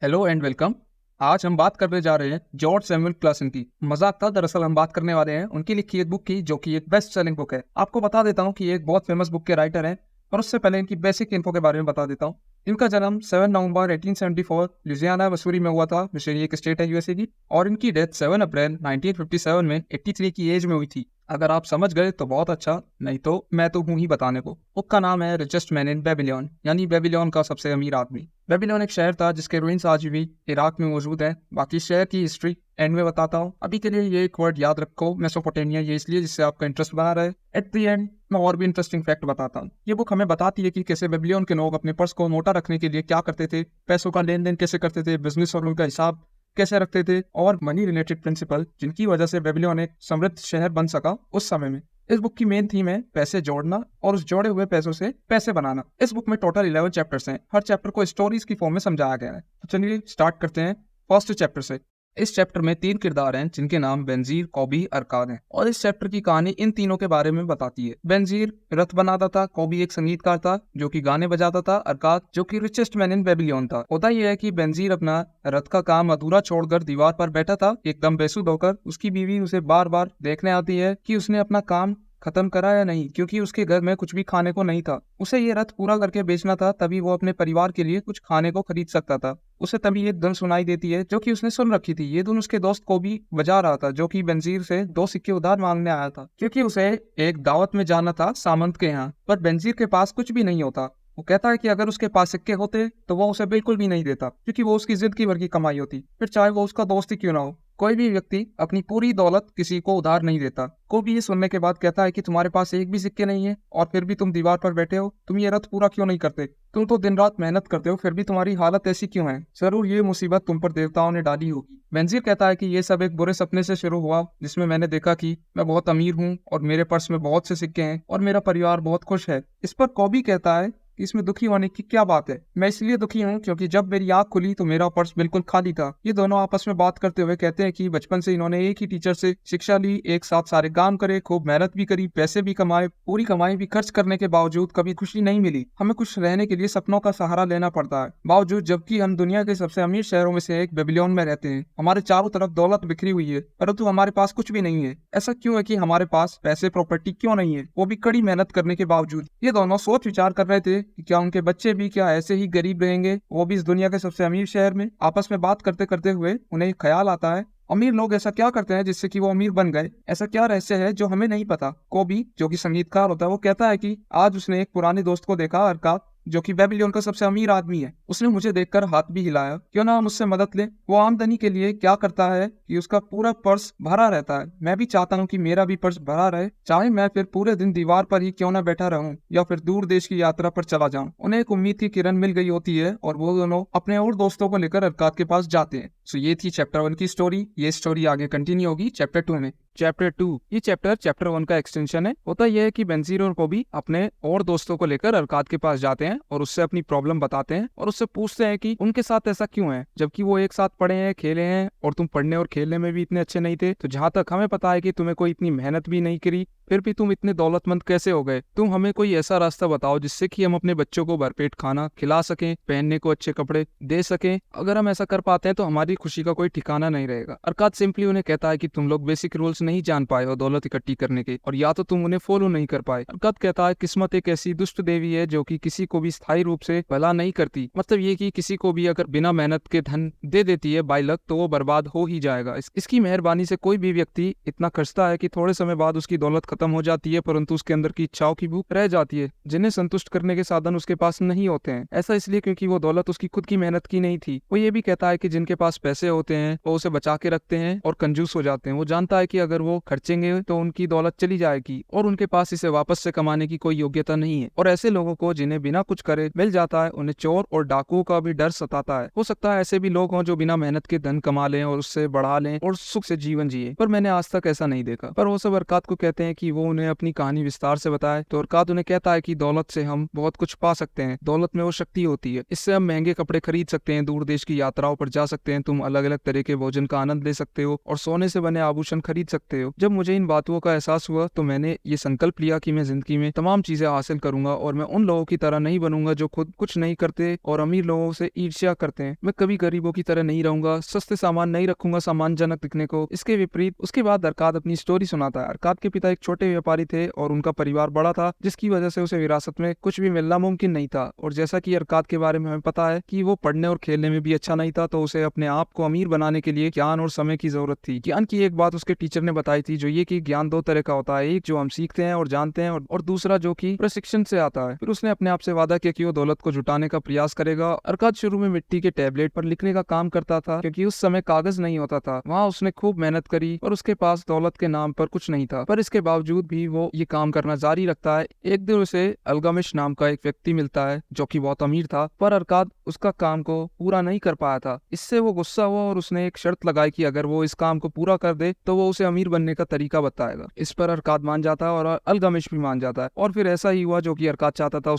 Hello and welcome. आज हम बात करने जा रहे हैं जॉर्ज सैमुअल क्लासन की। मजाक था, दरअसल हम बात करने वाले हैं उनकी लिखी एक बुक की जो कि एक बेस्ट सेलिंग बुक है। आपको बता देता हूँ कि ये एक बहुत फेमस बुक के राइटर हैं, और उससे पहले इनकी बेसिक इन्फो के बारे में बता देता हूँ। इनका जन्म 7 नवंबर 1874 लुजियाना मसूरी में हुआ था। मिसूरी एक स्टेट है यूएसए की। और इनकी डेथ 7 अप्रैल 1957 में 83 की एज में हुई थी। अगर आप समझ गए तो बहुत अच्छा, नहीं तो मैं तो हूँ ही बताने को। बुक का नाम है रिचेस्ट मैन इन बेबीलोन, यानी बेबीलोन का सबसे अमीर आदमी। बेबीलोन एक शहर था जिसके रुइंस आज भी इराक में मौजूद है। बाकी शहर की हिस्ट्री एंड में बताता हूँ। अभी के लिए ये एक वर्ड याद रखो, मेसोपोटामिया, ये इसलिए जिससे आपका इंटरेस्ट बना रहे। एट द एंड मैं और भी इंटरेस्टिंग फैक्ट बताता हूँ। ये बुक हमें बताती है कि कैसे बेबीलोन के लोग अपने पर्स को मोटा रखने के लिए क्या करते थे, पैसों का लेन देन कैसे करते थे, बिजनेस और उनका हिसाब कैसे रखते थे, और मनी रिलेटेड प्रिंसिपल जिनकी वजह से बेबीलोन एक समृद्ध शहर बन सका उस समय में। इस बुक की मेन थीम है पैसे जोड़ना और उस जोड़े हुए पैसों से पैसे बनाना। इस बुक में टोटल 11 चैप्टर्स हैं। हर चैप्टर को स्टोरीज की फॉर्म में समझाया गया है। तो चलिए स्टार्ट करते हैं फर्स्ट चैप्टर से। इस चैप्टर में 3 किरदार हैं जिनके नाम बेनजीर, कॉबी, अरकाद हैं, और इस चैप्टर की कहानी इन तीनों के बारे में बताती है। बेनजीर रथ बनाता था, कॉबी एक संगीतकार था जो कि गाने बजाता था, अरकाद जो कि रिचेस्ट मैन इन बेबीलोन था। होता यह है कि बेनजीर अपना रथ का काम अधूरा छोड़कर दीवार पर बैठा था एकदम बेसुध होकर। उसकी बीवी उसे बार बार देखने आती है कि उसने अपना काम खत्म करा या नहीं, क्योंकि उसके घर में कुछ भी खाने को नहीं था। उसे ये रथ पूरा करके बेचना था, तभी वो अपने परिवार के लिए कुछ खाने को खरीद सकता था। उसे तभी एक धुन सुनाई देती है जो कि उसने सुन रखी थी। ये धुन उसके दोस्त को भी बजा रहा था जो कि बेनजीर से 2 सिक्के उधार मांगने आया था, क्योंकि उसे एक दावत में जाना था सामंत के यहाँ। पर बेनजीर के पास कुछ भी नहीं होता। वो कहता है कि अगर उसके पास सिक्के होते तो वो उसे बिल्कुल भी नहीं देता, क्योंकि वो उसकी जिंदगी भर की कमाई होती, फिर चाहे वो उसका दोस्त ही क्यों ना हो। कोई भी व्यक्ति अपनी पूरी दौलत किसी को उधार नहीं देता। को भी ये सुनने के बाद कहता है कि तुम्हारे पास एक भी सिक्के नहीं है और फिर भी तुम दीवार पर बैठे हो। तुम ये रथ पूरा क्यों नहीं करते? तुम तो दिन रात मेहनत करते हो, फिर भी तुम्हारी हालत ऐसी क्यों है? जरूर ये मुसीबत तुम पर देवताओं ने डाली होगी। बेनजीर कहता है कि ये सब एक बुरे सपने से शुरू हुआ, जिसमें मैंने देखा कि मैं बहुत अमीर हूँ और मेरे पर्स में बहुत से सिक्के हैं और मेरा परिवार बहुत खुश है। इस पर कॉबी कहता है कि इसमें दुखी होने की क्या बात है? मैं इसलिए दुखी हूँ क्योंकि जब मेरी आंख खुली तो मेरा पर्स बिल्कुल खाली था। ये दोनों आपस में बात करते हुए कहते हैं कि बचपन से इन्होंने एक ही टीचर से शिक्षा ली, एक साथ सारे काम करे, खूब मेहनत भी करी, पैसे भी कमाए, पूरी कमाई भी खर्च करने के बावजूद कभी खुशी नहीं मिली। हमें खुश रहने के लिए सपनों का सहारा लेना पड़ता है, बावजूद जबकि हम दुनिया के सबसे अमीर शहरों में से एक बेबीलोन में रहते हैं। हमारे चारों तरफ दौलत बिखरी हुई है, परंतु हमारे पास कुछ भी नहीं है। ऐसा क्यों है कि हमारे पास पैसे, प्रॉपर्टी क्यों नहीं है, वो भी कड़ी मेहनत करने के बावजूद? ये दोनों सोच विचार कर रहे थे कि क्या उनके बच्चे भी क्या ऐसे ही गरीब रहेंगे, वो भी इस दुनिया के सबसे अमीर शहर में। आपस में बात करते करते हुए उन्हें एक ख्याल आता है, अमीर लोग ऐसा क्या करते हैं जिससे कि वो अमीर बन गए? ऐसा क्या रहस्य है जो हमें नहीं पता? कोबी जो कि संगीतकार होता है वो कहता है कि आज उसने एक पुराने दोस्त को देखा, अरकाद, जो कि बेबीलोन का सबसे अमीर आदमी है। उसने मुझे देखकर हाथ भी हिलाया, क्यों ना हम उससे मदद लें। वो आमदनी के लिए क्या करता है कि उसका पूरा पर्स भरा रहता है। मैं भी चाहता हूँ कि मेरा भी पर्स भरा रहे, चाहे मैं फिर पूरे दिन दीवार पर ही क्यों ना बैठा रहूं या फिर दूर देश की यात्रा पर चला जाऊं। उन्हें एक उम्मीद की किरण मिल गई होती है और वो दोनों अपने और दोस्तों को लेकर अरकाद के पास जाते हैं। सो ये थी चैप्टर 1 की स्टोरी। ये स्टोरी आगे कंटिन्यू होगी चैप्टर 2 में। चैप्टर 2, ये चैप्टर 1 का एक्सटेंशन है। होता यह है कि बेनजीर और कॉबी अपने और दोस्तों को लेकर अरकाद के पास जाते हैं और उससे अपनी प्रॉब्लम बताते हैं और उससे पूछते हैं कि उनके साथ ऐसा क्यों है, जबकि वो एक साथ पढ़े हैं, खेले हैं, और तुम पढ़ने और खेलने में भी इतने अच्छे नहीं थे। तो जहां तक हमें पता है कि तुम्हें कोई इतनी मेहनत भी नहीं करी, फिर भी तुम इतने दौलतमंद कैसे हो गए? तुम हमें कोई ऐसा रास्ता बताओ जिससे कि हम अपने बच्चों को भरपेट खाना खिला सकें, पहनने को अच्छे कपड़े दे सकें। अगर हम ऐसा कर पाते हैं तो हमारी खुशी का कोई ठिकाना नहीं रहेगा। अरकाद सिंपली उन्हें कहता है कि तुम लोग बेसिक रूल्स नहीं जान पाए हो दौलत इकट्ठी करने के, और या तो तुम उन्हें फॉलो नहीं कर पाए। अरकाद कहता है किस्मत एक ऐसी दुष्ट देवी है जो कि किसी को भी स्थायी रूप से भला नहीं करती। मतलब ये कि किसी को भी अगर बिना मेहनत के धन दे देती है बाय लक, तो वो बर्बाद हो ही जाएगा। इसकी मेहरबानी से कोई भी व्यक्ति इतना खर्चता है कि थोड़े समय बाद उसकी दौलत खत्म हो जाती है, परंतु उसके अंदर की इच्छाओं की भूख रह जाती है जिन्हें संतुष्ट करने के साधन उसके पास नहीं होते हैं। ऐसा इसलिए क्योंकि वो दौलत उसकी खुद की मेहनत की नहीं थी। वो ये भी कहता है कि जिनके पास पैसे होते हैं वो उसे बचा के रखते हैं और कंजूस हो जाते हैं। वो जानता है कि अगर वो खर्चेंगे तो उनकी दौलत चली जाएगी और उनके पास इसे वापस से कमाने की कोई योग्यता नहीं है। और ऐसे लोगों को जिन्हें बिना कुछ करे मिल जाता है, उन्हें चोर और डाकुओं का भी डर सताता है। हो सकता है ऐसे भी लोग हों जो बिना मेहनत के धन कमा लें और उससे बढ़ा लें और सुख से जीवन जिए, पर मैंने आज तक ऐसा नहीं देखा। पर वो सब अरकाद को कहते हैं कि कि वो उन्हें अपनी कहानी विस्तार से बताए। तो अरकाद उन्हें कहता है कि दौलत से हम बहुत कुछ पा सकते हैं, दौलत में वो शक्ति होती है, इससे हम महंगे कपड़े खरीद सकते हैं, दूर देश की यात्राओं पर जा सकते हैं, तुम अलग अलग तरह के भोजन का आनंद ले सकते हो और सोने से बने आभूषण खरीद सकते हो। जब मुझे इन बातों का एहसास हुआ तो मैंने ये संकल्प लिया कि मैं जिंदगी में तमाम चीजें हासिल करूंगा और मैं उन लोगों की तरह नहीं बनूंगा जो खुद कुछ नहीं करते और अमीर लोगों से ईर्ष्या करते हैं। मैं कभी गरीबों की तरह नहीं रहूंगा, सस्ते सामान नहीं रखूंगा सम्मानजनक दिखने को। इसके विपरीत उसके बाद अरकाद अपनी स्टोरी सुनाता है। अरकाद के पिता एक छोटे व्यापारी थे और उनका परिवार बड़ा था, जिसकी वजह से उसे विरासत में कुछ भी मिलना मुमकिन नहीं था। और जैसा कि अरकाद के बारे में हमें पता है कि वो पढ़ने और खेलने में भी अच्छा नहीं था, तो उसे अपने आप को अमीर बनाने के लिए ज्ञान और समय की जरूरत थी। ज्ञान की एक बात उसके टीचर ने बताई थी, जो ये कि ज्ञान दो तरह का होता है, एक जो हम सीखते हैं और जानते हैं और दूसरा जो कि प्रशिक्षण से आता है। फिर उसने अपने आप से वादा किया कि वो दौलत को जुटाने का प्रयास करेगा। अरकाद शुरू में मिट्टी के टैबलेट पर लिखने का काम करता था, क्योंकि उस समय कागज नहीं होता था। वहाँ उसने खूब मेहनत करी और उसके पास दौलत के नाम पर कुछ नहीं था, पर इसके बावजूद भी वो ये काम करना जारी रखता है। एक दिन उसे अल्गमिश नाम का एक व्यक्ति मिलता है जो कि बहुत अमीर था, पर अरकाद उसका काम को पूरा नहीं कर पाया था। इससे वो गुस्सा हुआ और उसने एक शर्त लगाई कि अगर वो इस काम को पूरा कर दे तो वो उसे अमीर बनने का तरीका बताएगा। इस पर अरकाद मान जाता है और अल्गमिश भी मान जाता है और फिर ऐसा ही हुआ जो कि अरकाद चाहता था।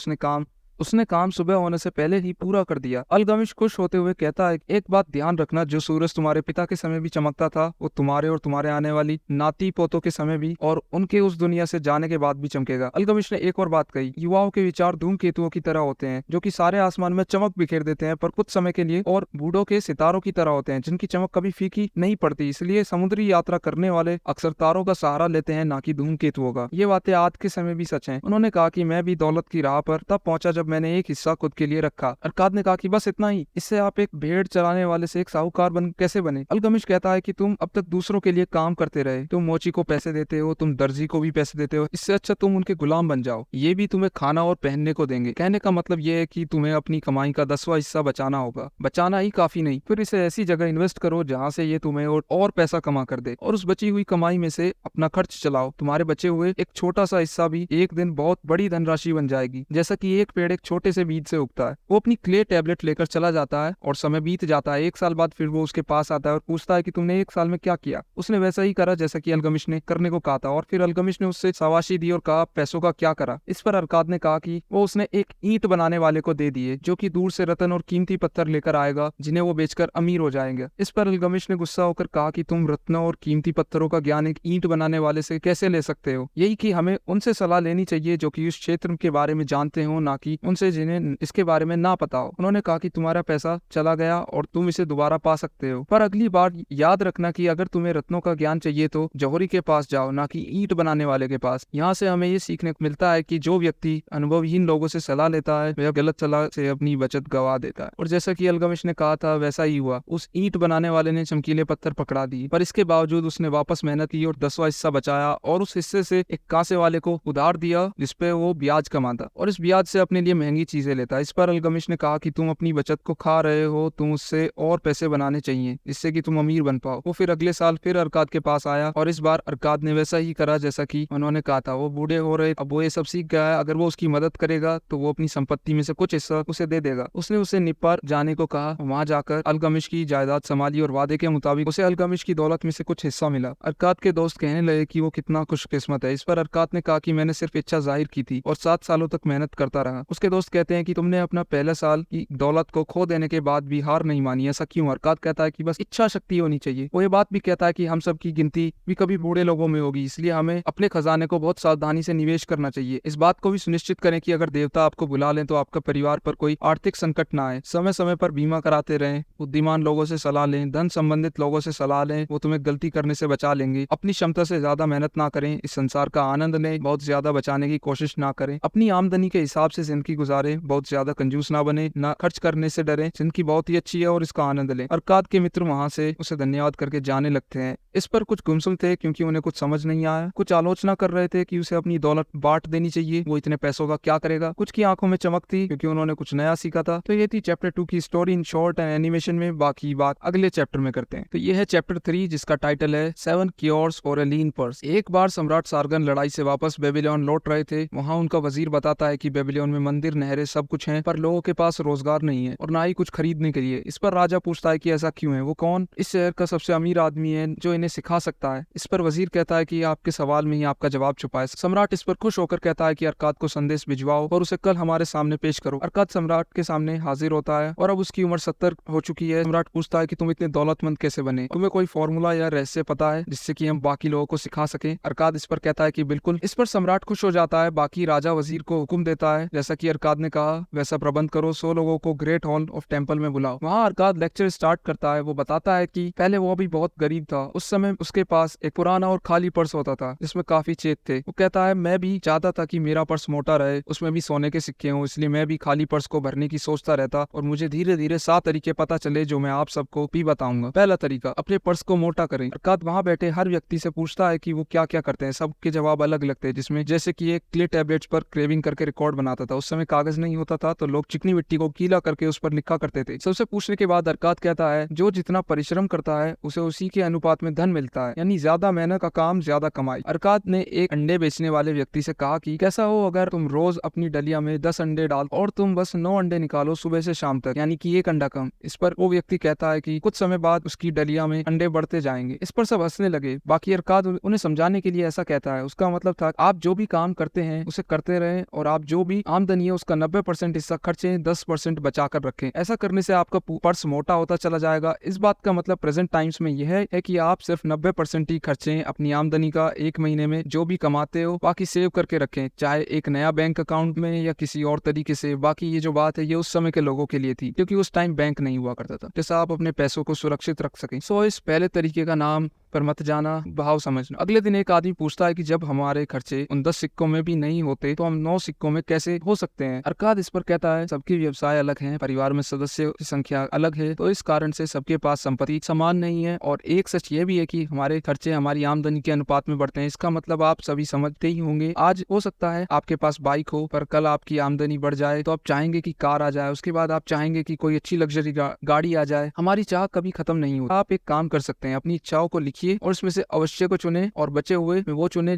उसने काम सुबह होने से पहले ही पूरा कर दिया। अल्गमिश खुश होते हुए कहता है, एक बात ध्यान रखना, जो सूरज तुम्हारे पिता के समय भी चमकता था वो तुम्हारे और तुम्हारे आने वाली नाती पोतों के समय भी और उनके उस दुनिया से जाने के बाद भी चमकेगा। अल्गमिश ने एक और बात कही, युवाओं के विचार धूमकेतुओं की तरह होते हैं, जो कि सारे आसमान में चमक बिखेर देते हैं पर कुछ समय के लिए, और बूढ़ों के सितारों की तरह होते हैं जिनकी चमक कभी फीकी नहीं पड़ती। इसलिए समुद्री यात्रा करने वाले अक्सर तारों का सहारा लेते हैं, ना कि धूमकेतुओं का। ये बातें आज के समय भी सच हैं। उन्होंने कहा कि मैं भी दौलत की राह पर तब पहुंचा जब मैंने एक हिस्सा खुद के लिए रखा। अरकाद ने कहा कि बस इतना ही, इससे आप एक भेड़ चराने वाले से एक साहूकार कैसे बने? अल्गमिश कहता है कि तुम अब तक दूसरों के लिए काम करते रहे, तुम मोची को पैसे देते हो, तुम दर्जी को भी पैसे देते हो, इससे अच्छा तुम उनके गुलाम बन जाओ, ये भी तुम्हें खाना और पहनने को देंगे। कहने का मतलब ये है कि तुम्हें अपनी कमाई का 10वां हिस्सा बचाना होगा। बचाना ही काफी नहीं, फिर इसे ऐसी जगह इन्वेस्ट करो जहाँ से ये तुम्हें और पैसा कमा कर दे, और उस बची हुई कमाई में से अपना खर्च चलाओ। तुम्हारे बचे हुए एक छोटा सा हिस्सा भी एक दिन बहुत बड़ी धनराशि बन जाएगी। जैसा कि एक पेड़ एक छोटे से बीज से उगता है। वो अपनी क्ले टैबलेट लेकर चला जाता है और समय बीत जाता है। 1 साल बाद फिर वो उसके पास आता है और पूछता है कि तुमने 1 साल में क्या किया? उसने वैसा ही करा जैसा कि अल्गमिश ने करने को कहा था, और फिर अल्गमिश ने उससे शाबाशी दी और कहा पैसों का क्या करा? इस पर अरकाद ने कहा कि वो उसने एक ईंट बनाने वाले को दे दिए, जो कि दूर से रत्न और कीमती पत्थर लेकर आएगा, जिन्हें वो बेचकर अमीर हो जाएंगे। इस पर अल्गमिश ने गुस्सा होकर कहा कि तुम रत्नों और कीमती पत्थरों का ज्ञान एक ईंट बनाने वाले से कैसे ले सकते हो? यही कि हमें उनसे सलाह लेनी चाहिए जो कि इस क्षेत्र के बारे में जानते हो, ना कि उनसे जिन्हें इसके बारे में ना पता हो। उन्होंने कहा कि तुम्हारा पैसा चला गया और तुम इसे दोबारा पा सकते हो, पर अगली बार याद रखना कि अगर तुम्हें रत्नों का ज्ञान चाहिए तो जौहरी के पास जाओ, ना कि ईंट बनाने वाले के पास। यहाँ से हमें ये सीखने को मिलता है कि जो व्यक्ति अनुभवहीन लोगों से सलाह लेता है वह गलत सलाह से अपनी बचत गवा देता है। और जैसा कि अल्गमिश ने कहा था वैसा ही हुआ। उस ईंट बनाने वाले ने चमकीले पत्थर पकड़ा दिए, पर इसके बावजूद उसने वापस मेहनत की और 10वां हिस्सा बचाया और उस हिस्से से एक कांसे वाले को उधार दिया, जिसपे वो ब्याज कमाता और इस ब्याज से अपने लिए महंगी चीजें लेता। इस पर अल्गमिश ने कहा कि तुम अपनी बचत को खा रहे हो, तुम उससे और पैसे बनाने चाहिए जिससे कि तुम अमीर बन पाओ। वो फिर अगले साल फिर अरकाद के पास आया और इस बार अरकाद ने वैसा ही करा जैसा कि उन्होंने कहा था। वो बूढ़े हो रहे, अब वो ये सब सीख गया है। अगर वो उसकी मदद करेगा तो वो अपनी संपत्ति में से कुछ हिस्सा उसे दे देगा। उसने उसे निप्पार जाने को कहा। वहाँ जाकर अल्गमिश की जायदाद संभाली और वादे के मुताबिक उसे अल्गमिश की दौलत में से कुछ हिस्सा मिला। अरकाद के दोस्त कहने लगे कि वो कितना खुशकिस्मत है। इस पर अरकाद ने कहा कि मैंने सिर्फ इच्छा जाहिर की थी और 7 सालों तक मेहनत करता रहा। उसके दोस्त कहते हैं कि तुमने अपना पहले साल की दौलत को खो देने के बाद भी हार नहीं मानी, ऐसा क्यों? अरकाद कहता है कि बस इच्छा शक्ति होनी चाहिए। वो ये बात भी कहता है कि हम सब की गिनती भी कभी बूढ़े लोगों में होगी, इसलिए हमें अपने खजाने को बहुत सावधानी से निवेश करना चाहिए। इस बात को भी सुनिश्चित करें कि अगर देवता आपको बुला लें तो आपका परिवार पर कोई आर्थिक संकट ना आए। समय समय पर बीमा कराते रहें, बुद्धिमान लोगों से सलाह लें, धन संबंधित लोगों से सलाह लें, वो तुम्हें गलती करने से बचा लेंगे। अपनी क्षमता से ज्यादा मेहनत ना करें, इस संसार का आनंद लें, बहुत ज्यादा बचाने की कोशिश ना करें। अपनी आमदनी के हिसाब से जिंदगी गुजारें, बहुत ज्यादा कंजूस ना बने, ना खर्च करने से डरें। जिंदगी बहुत ही अच्छी है और इसका आनंद लें। अरकाद के मित्र वहाँ से उसे धन्यवाद करके जाने लगते हैं। इस पर कुछ गुमसुम थे क्योंकि उन्हें कुछ समझ नहीं आया। कुछ आलोचना कर रहे थे कि उसे अपनी दौलत बांट देनी चाहिए, वो इतने पैसों का क्या करेगा। कुछ की आंखों में चमक थी क्योंकि उन्होंने कुछ नया सीखा था। तो ये थी चैप्टर 2 की story in short and animation में। बाकी बात अगले चैप्टर में करते हैं। तो ये है चैप्टर 3 जिसका टाइटल है 7 cures for a lean purse. एक बार सम्राट सारगन लड़ाई से वापस बेबीलोन लौट रहे थे। वहाँ उनका वजीर बताता है कि बेबीलोन में मंदिर, नहरें सब कुछ हैं, पर लोगों के पास रोजगार नहीं है और ना ही कुछ खरीदने के लिए। इस पर राजा पूछता है कि ऐसा क्यों है, वो कौन इस शहर का सबसे अमीर आदमी है जो इन्हें सिखा सकता है। इस पर वजीर कहता है कि आपके सवाल में ही आपका जवाब छुपा है। सम्राट इस पर खुश होकर कहता है कि अरकाद को संदेश भिजवाओ और उसे कल हमारे सामने पेश करो। अरकाद सम्राट के सामने हाजिर होता है और अब उसकी उम्र 70 हो चुकी है। सम्राट पूछता है कि तुम इतने दौलतमंद कैसे बने, तुम्हें कोई फॉर्मूला या रहस्य पता है जिससे कि हम बाकी लोगों को सिखा सके। अरकाद इस पर कहता है कि बिल्कुल। इस पर सम्राट खुश हो जाता है। बाकी राजा वजीर को हुक्म देता है जैसा कि अरकाद ने कहा वैसा प्रबंध करो, 100 लोगों को ग्रेट हॉल ऑफ टेम्पल में बुलाओ। वहाँ अरकाद लेक्चर स्टार्ट करता है। वो बताता है कि पहले वो भी बहुत गरीब था। उस समय उसके पास एक पुराना और खाली पर्स होता था जिसमें काफी चेक थे। वो कहता है मैं भी चाहता था कि मेरा पर्स मोटा रहे, उसमें भी सोने के सिक्के हों, इसलिए मैं भी खाली पर्स को भरने की सोचता रहता और मुझे धीरे धीरे 7 तरीके पता चले जो मैं आप सबको भी बताऊंगा। पहला तरीका, अपने पर्स को मोटा करें। अरकाद वहाँ बैठे हर व्यक्ति से पूछता है कि वो क्या क्या करते हैं। सबके जवाब अलग लगते हैं, जिसमें जैसे कि एक क्ले टैबलेट्स पर क्रेविंग करके रिकॉर्ड बनाता था। उस समय कागज नहीं होता था तो लोग चिकनी मिट्टी को गीला करके उस पर लिखा करते थे। सबसे पूछने के बाद अरकाद कहता है जो जितना परिश्रम करता है उसे उसी के अनुपात में धन मिलता है, यानी ज्यादा मेहनत का काम ज्यादा कमाई। अरकाद ने एक अंडे बेचने वाले व्यक्ति से कहा कि कैसा हो अगर तुम रोज अपनी डलिया में 10 अंडे डाल और तुम बस 9 अंडे निकालो सुबह से शाम तक, यानी कि 1 अंडा कम। इस पर वो व्यक्ति कहता है कि कुछ समय बाद उसकी डलिया में अंडे बढ़ते जाएंगे। इस पर सब हंसने लगे। बाकी अरकाद उन्हें समझाने के लिए ऐसा कहता है, उसका मतलब था आप जो भी काम करते हैं उसे करते रहें और आप जो भी आमदनी है उसका 90% हिस्सा खर्चे, 10% बचा कर रखें। ऐसा करने से आपका पर्स मोटा होता चला जाएगा। इस बात का मतलब प्रेजेंट टाइम्स में यह है कि आप सिर्फ 90% ही खर्चें अपनी आमदनी का। 1 महीने में जो भी कमाते हो बाकी सेव करके रखें, चाहे एक नया बैंक अकाउंट में या किसी और तरीके से। बाकी ये जो बात है ये उस समय के लोगों के लिए थी क्योंकि उस टाइम बैंक नहीं हुआ करता था, जैसा आप अपने पैसों को सुरक्षित रख सकें। सो इस पहले तरीके का नाम पर मत जाना, भाव समझना। अगले दिन एक आदमी पूछता है कि जब हमारे खर्चे उन 10 सिक्कों में भी नहीं होते तो हम 9 सिक्कों में कैसे हो सकते हैं। अरकाद इस पर कहता है सबके व्यवसाय अलग हैं, परिवार में सदस्यों की संख्या अलग है, तो इस कारण से सबके पास संपत्ति समान नहीं है। और एक सच ये भी है कि हमारे खर्चे हमारी आमदनी के अनुपात में बढ़ते हैं। इसका मतलब आप सभी समझते ही होंगे। आज हो सकता है आपके पास बाइक हो पर कल आपकी आमदनी बढ़ जाए तो आप चाहेंगे कि कार आ जाए, उसके बाद आप चाहेंगे कि कोई अच्छी लग्जरी गाड़ी आ जाए। हमारी चाह कभी खत्म नहीं होती। आप एक काम कर सकते हैं, अपनी इच्छाओं को और उसमें से अवश्य को चुने और बचे हुए वो चुने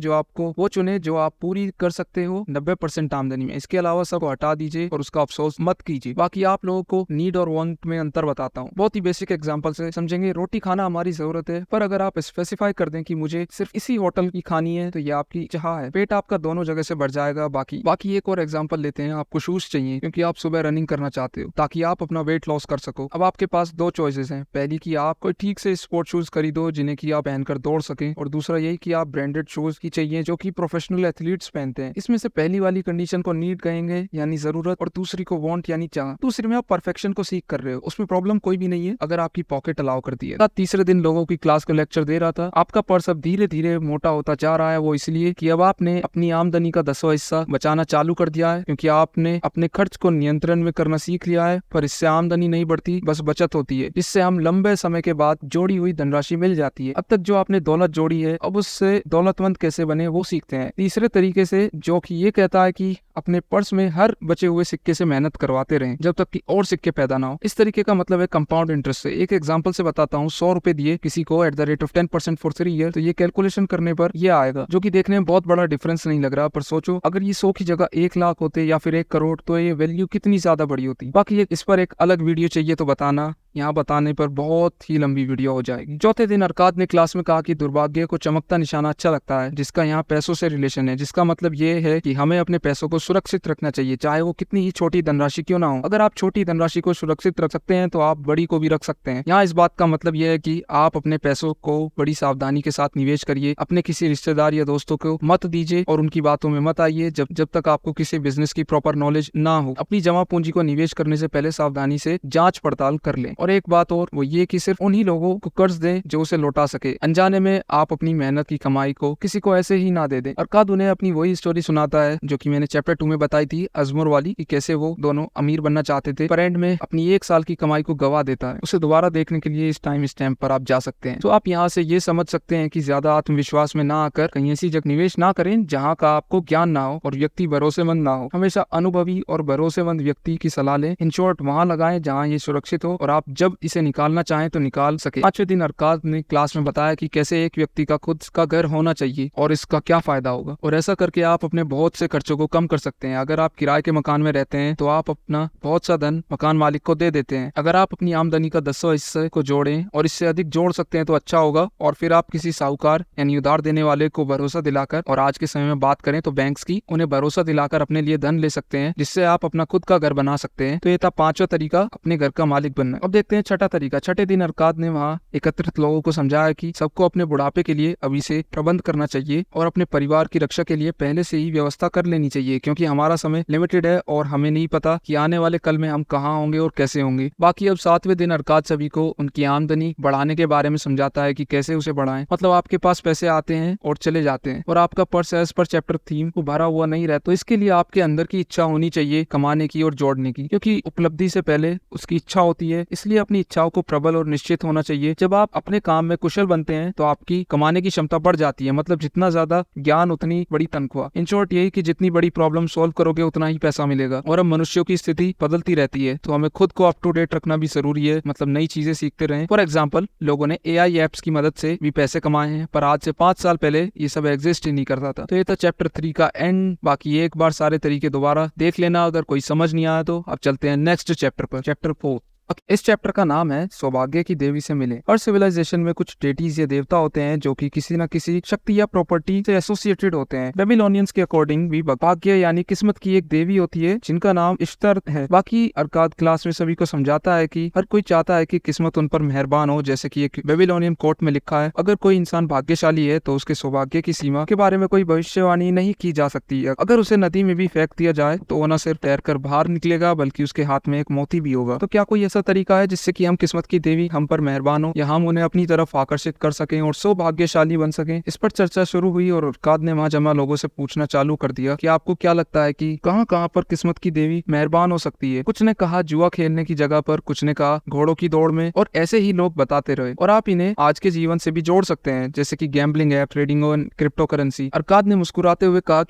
जो आप पूरी कर सकते हो 90% आमदनी में। इसके अलावा सब हटा दीजिए और उसका अफसोस मत कीजिए। बाकी आप लोगों को नीड और वांट में अंतर बताता हूँ। बहुत ही बेसिक एग्जांपल से समझेंगे। रोटी खाना हमारी जरूरत है, पर अगर आप स्पेसिफाई कर दें कि मुझे सिर्फ इसी होटल की खानी है तो ये आपकी चाह है। पेट आपका दोनों जगह से बढ़ जाएगा। बाकी एक और एग्जाम्पल लेते हैं। आपको शूज चाहिए क्योंकि आप सुबह रनिंग करना चाहते हो ताकि आप अपना वेट लॉस कर सको। अब आपके पास 2 चॉइसेस हैं। पहली कि आप कोई ठीक से स्पोर्ट शूज खरीदो जिन्हें की आप पहनकर दौड़ सके, और दूसरा यही कि आप ब्रांडेड शूज की चाहिए जो कि प्रोफेशनल एथलीट्स पहनते हैं। इसमें से पहली वाली कंडीशन को नीड कहेंगे यानी जरूरत, और दूसरी को वांट यानी चाह। दूसरी में आप परफेक्शन को सीख कर रहे हो, उसमें प्रॉब्लम कोई भी नहीं है अगर आपकी पॉकेट अलाउ करती है। तीसरे दिन लोगों की क्लास का लेक्चर दे रहा था। आपका पर्स अब धीरे धीरे मोटा होता जा रहा है। वो इसलिए कि अब आपने अपनी आमदनी का 10वां हिस्सा बचाना चालू कर दिया है, क्योंकि आपने अपने खर्च को नियंत्रण में करना सीख लिया है। पर इससे आमदनी नहीं बढ़ती, बस बचत होती है, जिससे हम लंबे समय के बाद जोड़ी हुई धनराशि मिल जाती है। अब तक जो आपने दौलत जोड़ी है, अब उससे दौलतमंद कैसे बने वो सीखते हैं तीसरे तरीके से, जो कि ये कहता है कि अपने पर्स में हर बचे हुए सिक्के से मेहनत करवाते रहें जब तक कि और सिक्के पैदा ना हो। इस तरीके का मतलब है कंपाउंड इंटरेस्ट से। एक एग्जांपल से बताता हूँ। 100 रुपए दिए किसी को at the rate of 10% for 3 year, तो ये कैलकुलेशन करने पर ये आएगा, जो कि देखने में बहुत बड़ा डिफरेंस नहीं लग रहा। पर सोचो अगर ये 100 की जगह 1 लाख होते या फिर 1 करोड़, तो ये वैल्यू कितनी ज्यादा बड़ी होती। बाकी इस पर एक अलग वीडियो चाहिए तो बताना, यहाँ बताने पर बहुत ही लंबी वीडियो हो जाएगी। चौथे दिन अरकाद ने क्लास में कहा कि दुर्भाग्य को चमकता निशाना अच्छा लगता है, जिसका यहाँ पैसों से रिलेशन है, जिसका मतलब ये है कि हमें अपने पैसों को सुरक्षित रखना चाहिए, चाहे वो कितनी ही छोटी धनराशि क्यों ना हो। अगर आप छोटी धनराशि को सुरक्षित रख सकते हैं तो आप बड़ी को भी रख सकते हैं। यहाँ इस बात का मतलब यह है कि आप अपने पैसों को बड़ी सावधानी के साथ निवेश करिए। अपने किसी रिश्तेदार या दोस्तों को मत दीजिए और उनकी बातों में मत आइए जब तक आपको किसी बिजनेस की प्रॉपर नॉलेज ना हो। अपनी जमा पूंजी को निवेश करने से पहले सावधानी से जांच पड़ताल कर लें। और एक बात और, वो ये कि सिर्फ उन्हीं लोगों को कर्ज दें जो उसे लौटा सके। अनजाने में आप अपनी मेहनत की कमाई को किसी को ऐसे ही ना दे दें। अरकाद उन्हें अपनी वही स्टोरी सुनाता है जो कि मैंने चैप्टर 2 में बताई थी, अजमर वाली, कि कैसे वो दोनों अमीर बनना चाहते थे, पर एंड में अपनी 1 साल की कमाई को गवा देता है। उसे दोबारा देखने के लिए इस टाइम स्टैम्प पर आप जा सकते हैं। तो आप यहाँ से ये समझ सकते हैं कि ज्यादा आत्मविश्वास में ना आकर कहीं ऐसी जगह निवेश ना करें जहाँ का आपको ज्ञान ना हो और व्यक्ति भरोसेमंद ना हो। हमेशा अनुभवी और भरोसेमंद व्यक्ति की सलाह लें। इन शॉर्ट वहाँ लगाएं जहाँ ये सुरक्षित हो और आप जब इसे निकालना चाहें तो निकाल सके। 5वें दिन अरकाद ने क्लास में बताया कि कैसे एक व्यक्ति का खुद का घर होना चाहिए और इसका क्या फायदा होगा, और ऐसा करके आप अपने बहुत से खर्चों को कम कर सकते हैं। अगर आप किराए के मकान में रहते हैं तो आप अपना बहुत सा धन मकान मालिक को दे देते हैं। अगर आप अपनी आमदनी का 10वां हिस्से को जोड़ें और इससे अधिक जोड़ सकते हैं तो अच्छा होगा, और फिर आप किसी साहूकार यानी उधार देने वाले को भरोसा दिलाकर, और आज के समय में बात करें तो बैंक्स की, उन्हें भरोसा दिलाकर अपने लिए धन ले सकते हैं, जिससे आप अपना खुद का घर बना सकते हैं। तो ये था 5वां तरीका, अपने घर का मालिक बनना। अब देखते हैं 6ठा तरीका। 6ठे दिन अरकाद ने वहाँ एकत्रित लोगों को समझाया कि सबको अपने बुढ़ापे के लिए अभी से प्रबंध करना चाहिए और अपने परिवार की रक्षा के लिए पहले से ही व्यवस्था कर लेनी चाहिए, क्योंकि हमारा समय लिमिटेड है और हमें नहीं पता कि आने वाले कल में हम कहाँ होंगे और कैसे होंगे। बाकी अब 7वें दिन अरकाद सभी को उनकी आमदनी बढ़ाने के बारे में समझाता है कि कैसे उसे बढ़ाएं। मतलब आपके पास पैसे आते हैं और चले जाते हैं और आपका purse as per chapter theme को भरा हुआ नहीं रहता, तो इसके लिए आपके अंदर की इच्छा होनी चाहिए कमाने की और जोड़ने की, क्योंकि उपलब्धि से पहले उसकी इच्छा होती है। इसलिए अपनी इच्छाओं को प्रबल और निश्चित होना चाहिए। जब आप अपने काम में कुशल बनते हैं तो आपकी कमाने की क्षमता बढ़ जाती है। मतलब जितना ज्यादा ज्ञान उतनी बड़ी तनख्वाह। इन शॉर्ट यही कि जितनी बड़ी प्रॉब्लम सॉल्व करोगे उतना ही पैसा मिलेगा। और अब मनुष्यों की स्थिति बदलती रहती है तो हमें खुद को अप टू डेट रखना भी जरूरी है। मतलब नई चीजें सीखते रहें। फॉर एग्जाम्पल, लोगों ने AI एप्स की मदद से भी पैसे कमाए हैं, पर आज से 5 साल पहले ये सब एग्जिस्ट ही नहीं करता था। तो ये था चैप्टर 3 का एंड। बाकी एक बार सारे तरीके दोबारा देख लेना अगर कोई समझ नहीं आया तो। अब चलते हैं नेक्स्ट चैप्टर पर, चैप्टर 4। इस चैप्टर का नाम है सौभाग्य की देवी से मिले। हर सिविलाइजेशन में कुछ डेटीज या देवता होते हैं जो कि किसी न किसी शक्ति या प्रॉपर्टी से एसोसिएटेड होते हैं। बेबीलोनियंस के अकॉर्डिंग भी भाग्य यानी किस्मत की एक देवी होती है जिनका नाम इश्तर है। बाकी अरकाद क्लास में सभी को समझाता है कि हर कोई चाहता है कि किस्मत उन पर मेहरबान हो। जैसे कि एक बेबीलोनियन कोर्ट में लिखा है, अगर कोई इंसान भाग्यशाली है तो उसके सौभाग्य की सीमा के बारे में कोई भविष्यवाणी नहीं की जा सकती है। अगर उसे नदी में भी फेंक दिया जाए तो वो न सिर्फ तैरकर बाहर निकलेगा बल्कि उसके हाथ में एक मोती भी होगा। तो क्या कोई ऐसा तरीका है जिससे कि हम किस्मत की देवी हम पर मेहरबान हो या हम उन्हें अपनी तरफ आकर्षित कर सकें और सौभाग्यशाली बन सकें? इस पर चर्चा शुरू हुई और अरकाद ने वहाँ जमा लोगों से पूछना चालू कर दिया कि आपको क्या लगता है कि कहाँ कहाँ पर किस्मत की देवी मेहरबान हो सकती है। कुछ ने कहा जुआ खेलने की जगह पर, कुछ ने कहा घोड़ों की दौड़ में, और ऐसे ही लोग बताते रहे। और आप इन्हें आज के जीवन से भी जोड़ सकते हैं, जैसे कि गैम्बलिंग ऐप, ट्रेडिंग और क्रिप्टो करेंसी। अरकाद ने मुस्कुराते हुए कहा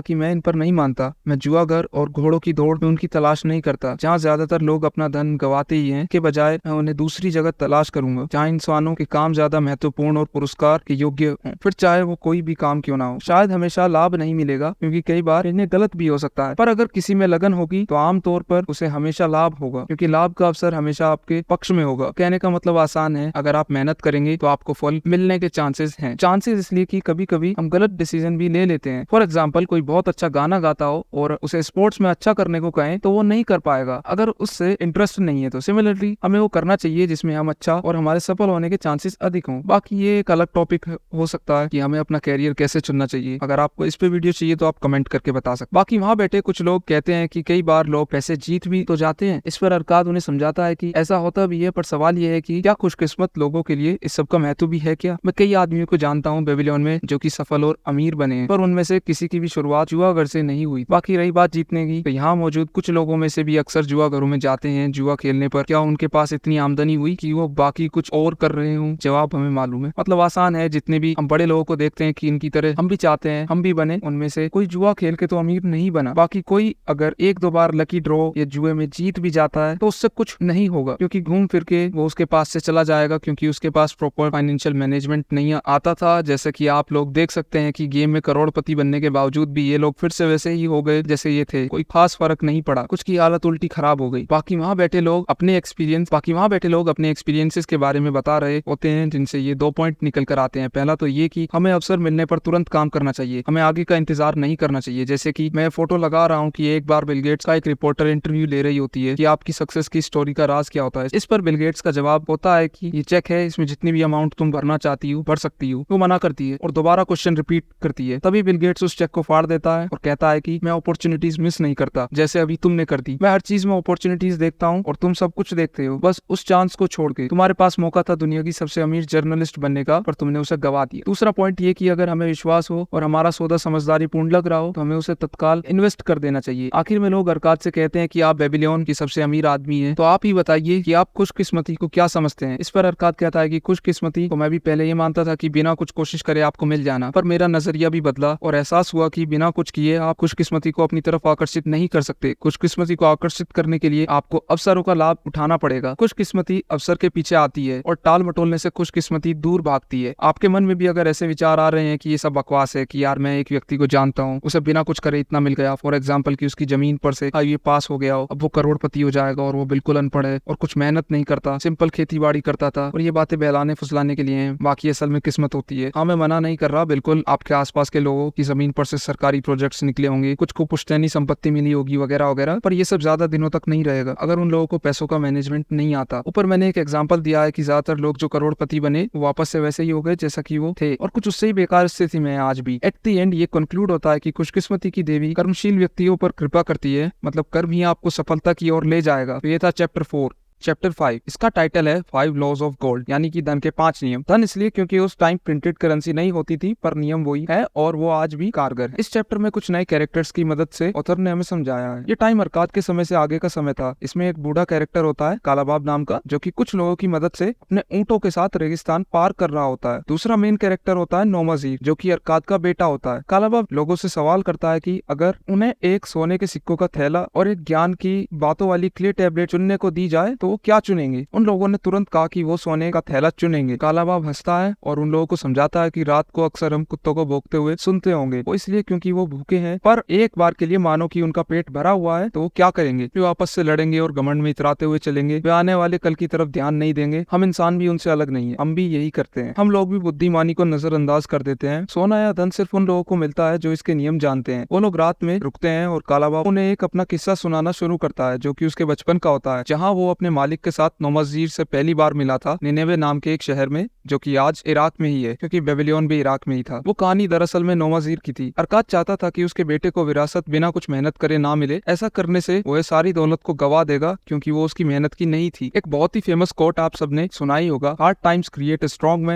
कि मैं इन पर नहीं मानता। मैं जुआगर और घोड़ों की दौड़ में उनकी तलाश नहीं करता जहाँ ज्यादातर लोग अपना धन गवाते ही हैं, के बजाय मैं उन्हें दूसरी जगह तलाश करूंगा जहाँ इंसानों के काम ज्यादा महत्वपूर्ण और पुरस्कार के योग्य हों, फिर चाहे वो कोई भी काम क्यों ना हो। शायद हमेशा लाभ नहीं मिलेगा क्योंकि कई बार इन्हें गलत भी हो सकता है, पर अगर किसी में लगन होगी तो आमतौर पर उसे हमेशा लाभ होगा, क्योंकि लाभ का अवसर हमेशा आपके पक्ष में होगा। कहने का मतलब आसान है, अगर आप मेहनत करेंगे तो आपको फल मिलने के चांसेस हैं। चांसेस इसलिए कि कभी कभी हम गलत डिसीजन भी ले लेते हैं। फॉर एग्जाम्पल, कोई बहुत अच्छा गाना गाता हो और उसे स्पोर्ट्स में अच्छा करने को कहें तो वो नहीं कर पाएगा अगर उससे इंटरेस्ट नहीं है। तो सिमिलरली हमें वो करना चाहिए जिसमें हम अच्छा और हमारे सफल होने के चांसेस अधिक हों। बाकी ये एक अलग टॉपिक हो सकता है कि हमें अपना कैरियर कैसे चुनना चाहिए। अगर आपको इस पे वीडियो चाहिए तो आप कमेंट करके बता सकते। बाकी वहाँ बैठे कुछ लोग कहते हैं कि कई बार लोग पैसे जीत भी तो जाते हैं। इस पर अरकाद उन्हें समझाता है कि ऐसा होता भी है, पर सवाल ये है कि क्या खुशकिस्मत लोगों के लिए इस सब का महत्व भी है क्या? मैं कई आदमियों को जानता हूँ बेबीलोन में जो कि सफल और अमीर बने हैं, पर उनमें से किसी की भी शुरुआत जुआघर से नहीं हुई। बाकी रही बात जीतने की, तो यहाँ मौजूद कुछ लोगों में से भी अक्सर जुआघरों में जाते हैं जुआ खेलने, पर क्या उनके पास इतनी आमदनी हुई कि वो बाकी कुछ और कर रहे हूँ? जवाब हमें मालूम है। मतलब आसान है, जितने भी हम बड़े लोगों को देखते हैं कि इनकी तरह हम भी चाहते हैं हम भी बने, उनमें से कोई जुआ खेल के तो अमीर नहीं बना। बाकी कोई अगर 1-2 बार लकी ड्रॉ या जुए में जीत भी जाता है तो उससे कुछ नहीं होगा, क्योंकि घूम फिर के वो उसके पास से चला जाएगा, क्योंकि उसके पास प्रॉपर फाइनेंशियल मैनेजमेंट नहीं आता था। जैसे कि आप लोग देख सकते हैं कि गेम में करोड़पति बनने के बावजूद भी ये लोग फिर से वैसे ही हो गए जैसे ये थे। कोई खास फर्क नहीं पड़ा, कुछ की हालत उल्टी खराब हो गई। बाकी वहाँ बैठे लोग अपने एक्सपीरियंसेस के बारे में बता रहे होते हैं, जिनसे ये 2 पॉइंट निकल कर आते हैं। पहला तो ये कि हमें अवसर मिलने पर तुरंत काम करना चाहिए, हमें आगे का इंतजार नहीं करना चाहिए। जैसे कि मैं फोटो लगा रहा हूँ कि एक बार बिल गेट्स का एक रिपोर्टर इंटरव्यू ले रही होती है कि आपकी सक्सेस की स्टोरी का राज क्या होता है। इस पर बिल गेट्स का जवाब होता है कि ये चेक है, इसमें जितनी भी अमाउंट तुम भरना चाहती हो भर सकती हो। वो मना करती है और दोबारा क्वेश्चन रिपीट करती है। तभी बिल गेट्स उस चेक को फाड़ देता है और कहता है कि मैं अपॉर्चुनिटीज मिस नहीं करता, जैसे अभी तुमने कर दी। मैं हर चीज में अपॉर्चुनिटीज देखता हूँ और तुम सब कुछ देखते हो, बस उस चांस को छोड़ के। तुम्हारे पास मौका था दुनिया की सबसे अमीर जर्नलिस्ट बनने का, पर तुमने उसे गवा दिया। दूसरा पॉइंट ये कि अगर हमें विश्वास हो और हमारा सौदा समझदारी पूर्ण लग रहा हो तो हमें उसे तत्काल इन्वेस्ट कर देना चाहिए। आखिर में लोग अरकाद से कहते हैं कि आप बेबीलोन की सबसे अमीर आदमी हैं, तो आप ही बताइए कि आप खुशकिस्मती को क्या समझते हैं? इस पर अरकाद कहता है कि खुशकिस्मती को मैं भी पहले ये मानता था कि बिना कुछ कोशिश करे आपको मिल जाना, पर मेरा नजरिया भी बदला और एहसास हुआ कि बिना कुछ किए आप खुशकिस्मती को अपनी तरफ आकर्षित नहीं कर सकते। खुशकिस्मती को आकर्षित करने करने के लिए आपको अवसरों का लाभ उठाना पड़ेगा। खुशकिस्मती अवसर के पीछे आती है और टाल मटोलने से खुशकिस्मती दूर भागती है। आपके मन में भी अगर ऐसे विचार आ रहे हैं कि ये सब बकवास है, कि यार मैं एक व्यक्ति को जानता हूँ, उसे बिना कुछ करे इतना मिल गया, फॉर एग्जाम्पल कि उसकी जमीन पर से हाईवे पास हो गया हो, अब वो करोड़पति हो जाएगा और वो बिल्कुल अनपढ़ है और कुछ मेहनत नहीं करता, सिंपल खेती बाड़ी करता था, और ये बातें बहलाने फुसलाने के लिए हैं, बाकी असल में किस्मत होती है। हाँ, मैं मना नहीं कर रहा, बिल्कुल आपके आसपास के लोगों की जमीन पर से सरकारी प्रोजेक्ट्स निकले होंगे, कुछ को पुश्तैनी संपत्ति मिली होगी वगैरह वगैरह, पर ये सब ज्यादा दिनों तक नहीं रहेगा अगर उन लोगों को पैसों का मैनेजमेंट नहीं आता। ऊपर मैंने एक एग्जांपल दिया है कि ज्यादातर लोग जो करोड़पति बने वापस से वैसे ही हो गए जैसा कि वो थे, और कुछ उससे ही बेकार स्थिति में है आज भी। एट द एंड ये कंक्लूड होता है कि खुशकिस्मती की देवी कर्मशील व्यक्तियों पर कृपा करती है, मतलब कर्म ही आपको सफलता की ओर ले जाएगा। तो ये था चैप्टर 4। चैप्टर 5, इसका टाइटल है 5 लॉज ऑफ गोल्ड, यानी कि धन के 5 नियम। धन इसलिए क्योंकि उस टाइम प्रिंटेड करेंसी नहीं होती थी, पर नियम वही है और वो आज भी कारगर है। इस चैप्टर में कुछ नए कैरेक्टर्स की मदद से ऑथर ने हमें समझाया है। ये टाइम अरकाद के समय से आगे का समय था। इसमें एक बूढ़ा कैरेक्टर होता है कालाबाब नाम का, जो कि कुछ लोगों की मदद से अपने ऊंटों के साथ रेगिस्तान पार कर रहा होता है। दूसरा मेन कैरेक्टर होता है नौमजीर, जो कि अरकाद का बेटा होता है। कालाबाब लोगों से सवाल करता है कि अगर उन्हें एक सोने के सिक्कों का थैला और एक ज्ञान की बातों वाली क्ले टैबलेट चुनने को दी जाए तो वो क्या चुनेंगे। उन लोगों ने तुरंत कहा कि वो सोने का थैला चुनेंगे। कालाबाब हंसता है और उन लोगों को समझाता है कि रात को अक्सर हम कुत्तों को भौंकते हुए सुनते होंगे, वो इसलिए क्योंकि वो भूखे हैं, पर एक बार के लिए मानो कि उनका पेट भरा हुआ है तो वो क्या करेंगे, वे आपस से लड़ेंगे और घमंड में इतराते हुए चलेंगे। वे आने वाले कल की तरफ ध्यान नहीं देंगे। हम इंसान भी उनसे अलग नहीं है, हम भी यही करते हैं। हम लोग भी बुद्धिमानी को नजरअंदाज कर देते हैं। सोना या धन सिर्फ उन लोगों को मिलता है जो इसके नियम जानते हैं। वो लोग रात में रुकते हैं और कालाबाब उन्हें एक अपना किस्सा सुनाना शुरू करता है, जो कि उसके बचपन का होता है, जहाँ वो अपने मालिक के साथ नौमजीर से पहली बार मिला था, निनेवे नाम के एक शहर में, जो कि आज इराक में ही है, क्योंकि बेबीलोन भी इराक में ही था। वो कहानी दरअसल में नौमजीर की थी। अरकाद चाहता था कि उसके बेटे को विरासत बिना कुछ मेहनत करे ना मिले। ऐसा करने से वो सारी दौलत को गवा देगा, क्योंकि वो उसकी मेहनत की नहीं थी। एक बहुत ही फेमस कोट आप सबने सुना ही होगा, hard times create strong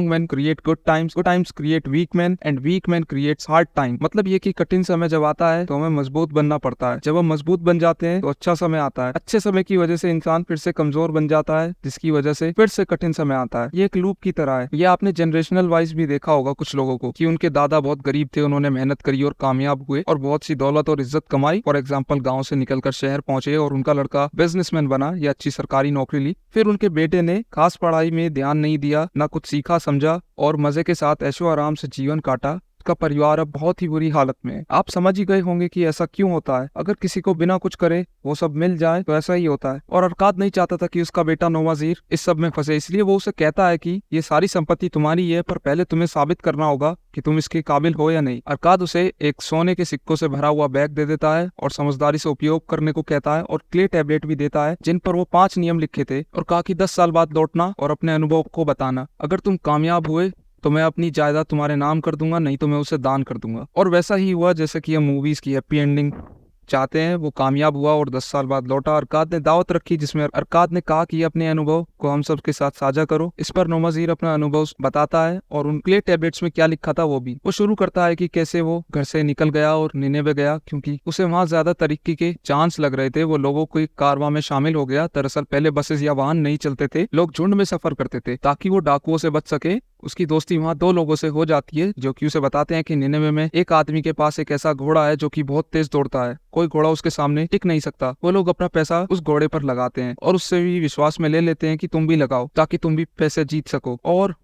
man create good times create weak man and weak man creates hard time. मतलब ये कि कठिन समय जब आता है तो हमें मजबूत बनना पड़ता है। जब हम मजबूत बन जाते हैं तो अच्छा समय आता है। अच्छे समय की वजह से इंसान फिर से कमजोर बन जाता है, जिसकी वजह से फिर से कठिन समय आता है। ये एक लूप की तरह है। ये आपने जनरेशनल वाइज भी देखा होगा कुछ लोगों को, कि उनके दादा बहुत गरीब थे, उन्होंने मेहनत करी और कामयाब हुए और बहुत सी दौलत और इज्जत कमाई। फॉर एग्जाम्पल गाँव से निकलकर शहर पहुंचे और उनका लड़का बिजनेसमैन बना या अच्छी सरकारी नौकरी ली। फिर उनके बेटे ने खास पढ़ाई में ध्यान नहीं दिया, ना कुछ सीखा समझा और मजे के साथ ऐशो आराम से जीवन काटा। का परिवार अब बहुत ही बुरी हालत में है। आप समझ ही गए होंगे कि ऐसा क्यों होता है। अगर किसी को बिना कुछ करे वो सब मिल जाए तो ऐसा ही होता है। और अरकाद नहीं चाहता था कि उसका बेटा नौमजीर इस सब में फंसे, इसलिए वो उसे कहता है कि ये सारी संपत्ति तुम्हारी है, पर पहले तुम्हें साबित करना होगा कि तुम इसके काबिल हो या नहीं। अरकाद उसे एक सोने के सिक्कों से भरा हुआ बैग दे देता है और समझदारी से उपयोग करने को कहता है, और क्ले टैबलेट भी देता है जिन पर वो 5 नियम लिखे थे, और कहा कि 10 साल बाद लौटना और अपने अनुभव को बताना। अगर तुम कामयाब हुए तो मैं अपनी जायदाद तुम्हारे नाम कर दूंगा, नहीं तो मैं उसे दान कर दूंगा। और वैसा ही हुआ जैसे कि हम मूवीज की हैप्पी एंडिंग चाहते हैं। वो कामयाब हुआ और 10 साल बाद लौटा। अरकाद ने दावत रखी जिसमें अरकाद ने कहा कि अपने अनुभव को हम सब के साथ साझा करो। इस पर नौमजीर अपना अनुभव बताता है और उन क्ले टैबलेट्स में क्या लिखा था वो शुरू करता है कि कैसे वो घर से निकल गया और निनेवे गया, क्योंकि उसे वहां ज्यादा तरक्की के चांस लग रहे थे। वो लोगों को कारवां में शामिल हो गया। दरअसल पहले बसेस या वाहन नहीं चलते थे, लोग झुंड में सफर करते थे ताकि वो डाकुओं से बच सके। उसकी दोस्ती वहाँ 2 लोगों से हो जाती है, जो कि उसे बताते हैं कि निनेवे में एक आदमी के पास एक ऐसा घोड़ा है जो कि बहुत तेज दौड़ता है, कोई घोड़ा उसके सामने टिक नहीं सकता। वो लोग अपना पैसा उस घोड़े पर लगाते हैं और उससे भी विश्वास में ले लेते हैं कि तुम भी लगाओ ताकि तुम भी पैसे जीत सको। और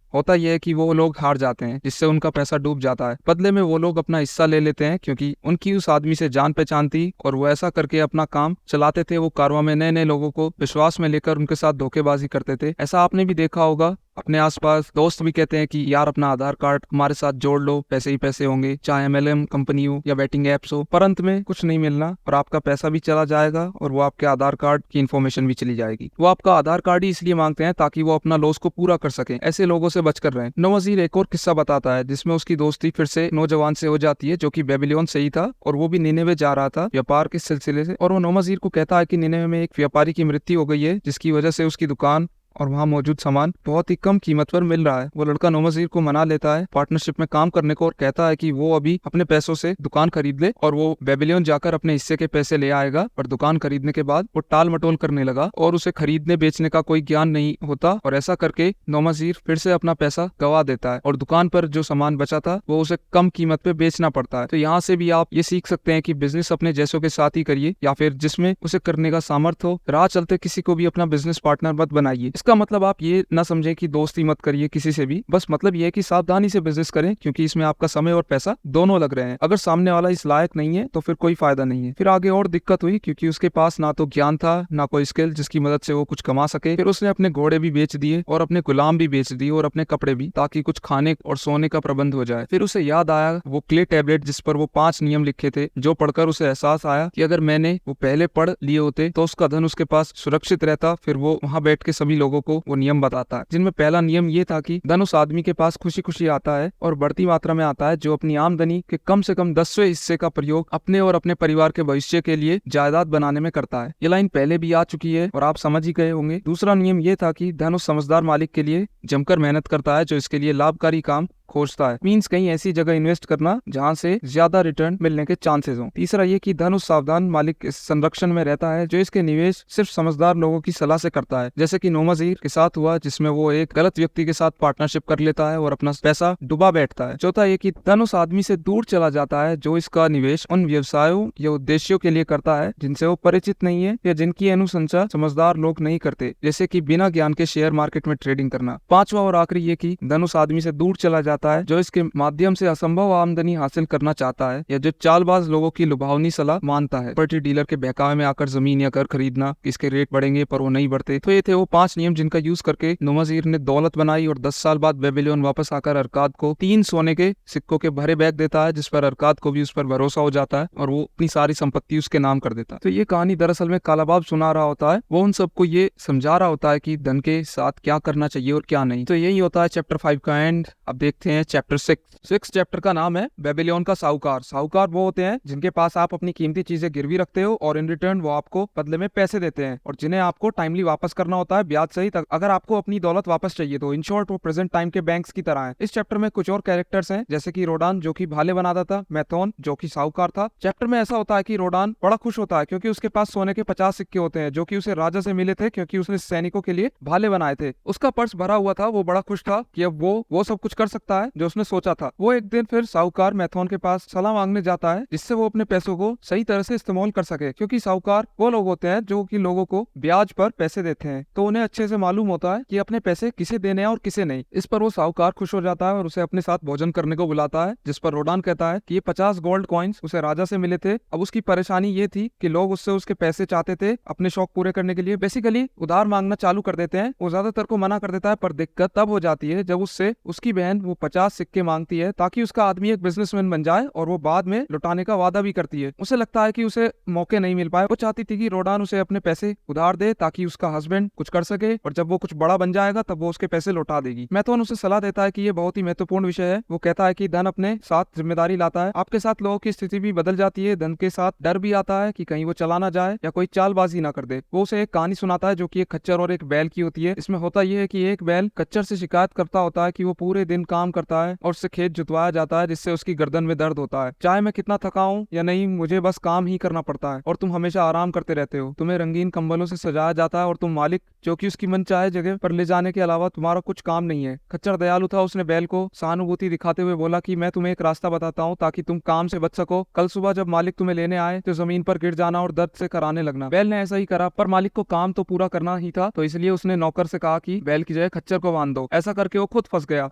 होता यह है कि वो लोग हार जाते हैं, जिससे उनका पैसा डूब जाता है। बदले में वो लोग अपना हिस्सा ले लेते हैं, क्योंकि उनकी उस आदमी से जान पहचान थी और वो ऐसा करके अपना काम चलाते थे। वो कारवां में नए नए लोगों को विश्वास में लेकर उनके साथ धोखेबाजी करते थे। ऐसा आपने भी देखा होगा। अपने आसपास दोस्त भी कहते हैं कि यार अपना आधार कार्ड हमारे साथ जोड़ लो, पैसे ही पैसे होंगे, चाहे MLM कंपनी हो या बैटिंग एप्स हो। पर अंत में कुछ नहीं मिलना और आपका पैसा भी चला जाएगा और वो आपके आधार कार्ड की इन्फॉर्मेशन भी चली जाएगी। वो आपका आधार कार्ड ही इसलिए मांगते हैं ताकि वो अपना लॉस को पूरा कर सके। ऐसे लोगों से बचकर रहें। नौमजीर एक और किस्सा बताता है जिसमें उसकी दोस्ती फिर से नौजवान से हो जाती है, जो कि बेबीलोन से ही था और वो भी निनेवे जा रहा था व्यापार के सिलसिले से। और वो नौमजीर को कहता है कि निनेवे में एक व्यापारी की मृत्यु हो गई है, जिसकी वजह से उसकी दुकान और वहाँ मौजूद सामान बहुत ही कम कीमत पर मिल रहा है। वो लड़का नौमजीर को मना लेता है पार्टनरशिप में काम करने को और कहता है कि वो अभी अपने पैसों से दुकान खरीद ले और वो बेबीलोन जाकर अपने हिस्से के पैसे ले आएगा। पर दुकान खरीदने के बाद वो टाल मटोल करने लगा और उसे खरीदने बेचने का कोई ज्ञान नहीं होता और ऐसा करके नौमजीर फिर से अपना पैसा गवा देता है और दुकान पर जो सामान बचा था वो उसे कम कीमत पे बेचना पड़ता है। तो यहाँ से भी आप ये सीख सकते हैं कि बिजनेस अपने जैसों के साथ ही करिए या फिर जिसमें उसे करने का सामर्थ्य हो। राह चलते किसी को भी अपना बिजनेस पार्टनर मत बनाइए। इसका मतलब आप ये ना समझे कि दोस्ती मत करिए किसी से भी, बस मतलब ये है कि सावधानी से बिजनेस करें क्योंकि इसमें आपका समय और पैसा दोनों लग रहे हैं। अगर सामने वाला इस लायक नहीं है तो फिर कोई फायदा नहीं है। फिर आगे और दिक्कत हुई क्योंकि उसके पास ना तो ज्ञान था ना कोई स्किल जिसकी मदद से वो कुछ कमा सके। फिर उसने अपने घोड़े भी बेच दिए और अपने गुलाम भी बेच दिए और अपने कपड़े भी, ताकि कुछ खाने और सोने का प्रबंध हो जाए। फिर उसे याद आया वो क्ले टैबलेट जिस पर वो 5 नियम लिखे थे, जो पढ़कर उसे एहसास आया कि अगर मैंने वो पहले पढ़ लिए होते तो उसका धन उसके पास सुरक्षित रहता। फिर वो वहाँ बैठ के सभी लोगों को वो नियम बताता है, जिनमें पहला नियम ये था कि धन उस आदमी के पास खुशी खुशी आता है और बढ़ती मात्रा में आता है जो अपनी आमदनी के कम से कम 10वें हिस्से का प्रयोग अपने और अपने परिवार के भविष्य के लिए जायदाद बनाने में करता है। ये लाइन पहले भी आ चुकी है और आप समझ ही गए होंगे। दूसरा नियम ये था कि धन उस समझदार मालिक के लिए जमकर मेहनत करता है जो इसके लिए लाभकारी काम खोजता है। मीन्स कहीं ऐसी जगह इन्वेस्ट करना जहां से ज्यादा रिटर्न मिलने के चांसेस हों। तीसरा ये कि धन उस सावधान मालिक के संरक्षण में रहता है जो इसके निवेश सिर्फ समझदार लोगों की सलाह से करता है, जैसे कि नौमजीर के साथ हुआ जिसमें वो एक गलत व्यक्ति के साथ पार्टनरशिप कर लेता है और अपना पैसा डुबा बैठता है। चौथा ये कि धन उस आदमी से दूर चला जाता है जो इसका निवेश उन व्यवसायों या उद्देश्यों के लिए करता है जिनसे वो परिचित नहीं है या जिनकी अनुशंसा समझदार लोग नहीं करते, जैसे कि बिना ज्ञान के शेयर मार्केट में ट्रेडिंग करना। पांचवा और आखिरी ये कि धन उस आदमी से दूर चला जाता है जो इसके माध्यम से असंभव आमदनी हासिल करना चाहता है या जो चालबाज लोगों की लुभावनी सलाह मानता है। प्रॉपर्टी डीलर के बहकावे में आकर जमीन या घर खरीदना, इसके रेट बढ़ेंगे पर वो नहीं बढ़ते। तो ये थे वो 5 नियम जिनका यूज करके नौमजीर ने दौलत बनाई और 10 साल बाद बेबीलोन वापस आकर अरकाद को 3 सोने के सिक्कों के भरे बैग देता है, जिस पर अरकाद को भी उस पर भरोसा हो जाता है और वो अपनी सारी संपत्ति उसके नाम कर देता है। तो ये कहानी दरअसल में कालाबाब सुना रहा होता है, वो उन सबको ये समझा रहा होता है कि धन के साथ क्या करना चाहिए और क्या नहीं। तो यही होता है चैप्टर 5 का एंड। अब देखते हैं चैप्टर 6 चैप्टर का नाम है बेबीलोन का साहूकार। साहूकार वो होते हैं जिनके पास आप अपनी कीमती चीजें गिरवी रखते हो और इन रिटर्न वो आपको बदले में पैसे देते हैं और जिन्हें आपको टाइमली वापस करना होता है ब्याज सहित अगर आपको अपनी दौलत वापस चाहिए तो। इन शॉर्ट वो प्रेजेंट टाइम के बैंक्स की तरह हैं। इस चैप्टर में कुछ और कैरेक्टर्स हैं जैसे कि रोडान जो कि भाले बनाता था, मैथोन जो कि साहूकार था। चैप्टर में ऐसा होता है कि रोडान बड़ा खुश होता है क्योंकि उसके पास सोने के 50 सिक्के होते हैं जो कि उसे राजा से मिले थे क्योंकि उसने सैनिकों के लिए भाले बनाए थे। उसका पर्स भरा हुआ था, वो बड़ा खुश था कि अब वो सब कुछ कर सकता है जो उसने सोचा था। वो एक दिन फिर साहूकार मैथोन के पास सलाह मांगने जाता है जिससे वो अपने पैसों को सही तरह से इस्तेमाल कर सके, क्योंकि साहूकार वो लोग होते हैं जो कि लोगों को ब्याज पर पैसे देते हैं, तो उन्हें अच्छे से मालूम होता है कि अपने पैसे किसे देने हैं और किसे नहीं। इस पर वो साहूकार खुश हो जाता है और उसे अपने साथ भोजन करने को बुलाता है, जिस पर रोडान कहता है कि ये 50 गोल्ड कॉइन्स उसे राजा से मिले थे। अब उसकी परेशानी ये थी कि लोग उससे उसके पैसे चाहते थे अपने शौक पूरे करने के लिए, बेसिकली उधार मांगना चालू कर देते हैं। वो ज्यादातर को मना कर देता है, पर दिक्कत तब हो जाती है जब उससे उसकी बहन वो 50 सिक्के मांगती है ताकि उसका आदमी एक बिजनेसमैन बन जाए और वो बाद में लौटाने का वादा भी करती है। उसे लगता है कि उसे मौके नहीं मिल पाए। वो चाहती थी कि रोडान उसे अपने पैसे उधार दे ताकि उसका हस्बैंड कुछ कर सके और जब वो कुछ बड़ा बन जाएगा तब वो उसके पैसे लौटा देगी। मैथोन उसे सलाह देता है कि ये बहुत ही महत्वपूर्ण विषय है। वो कहता है कि धन अपने साथ जिम्मेदारी लाता है, आपके साथ लोगों की स्थिति भी बदल जाती है। धन के साथ डर भी आता है कि कहीं वो चला ना जाए या कोई चालबाजी ना कर दे। वो उसे एक कहानी सुनाता है जो कि एक खच्चर और एक बैल की होती है। इसमें होता यह है कि एक बैल खच्चर से शिकायत करता होता है कि वो पूरे दिन काम करता है और उससे खेत जुतवाया जाता है जिससे उसकी गर्दन में दर्द होता है। चाहे मैं कितना थका हूं या नहीं, मुझे बस काम ही करना पड़ता है और तुम हमेशा आराम करते रहते हो। तुम्हें रंगीन कंबलों से सजाया जाता है और तुम मालिक जो कि उसकी मन चाहे जगह पर ले जाने के अलावा तुम्हारा कुछ काम नहीं है। खच्चर दयालु था, उसने बैल को सहानुभूति दिखाते हुए बोला कि मैं तुम्हें एक रास्ता बताता हूँ ताकि तुम काम से बच सको। कल सुबह जब मालिक तुम्हें लेने आए तो जमीन पर गिर जाना और दर्द से कराने लगना। बैल ने ऐसा ही करा, पर मालिक को काम तो पूरा करना ही था, तो इसलिए उसने नौकर से कहा कि बैल की जगह खच्चर को बांध दो। ऐसा करके वो खुद फंस गया।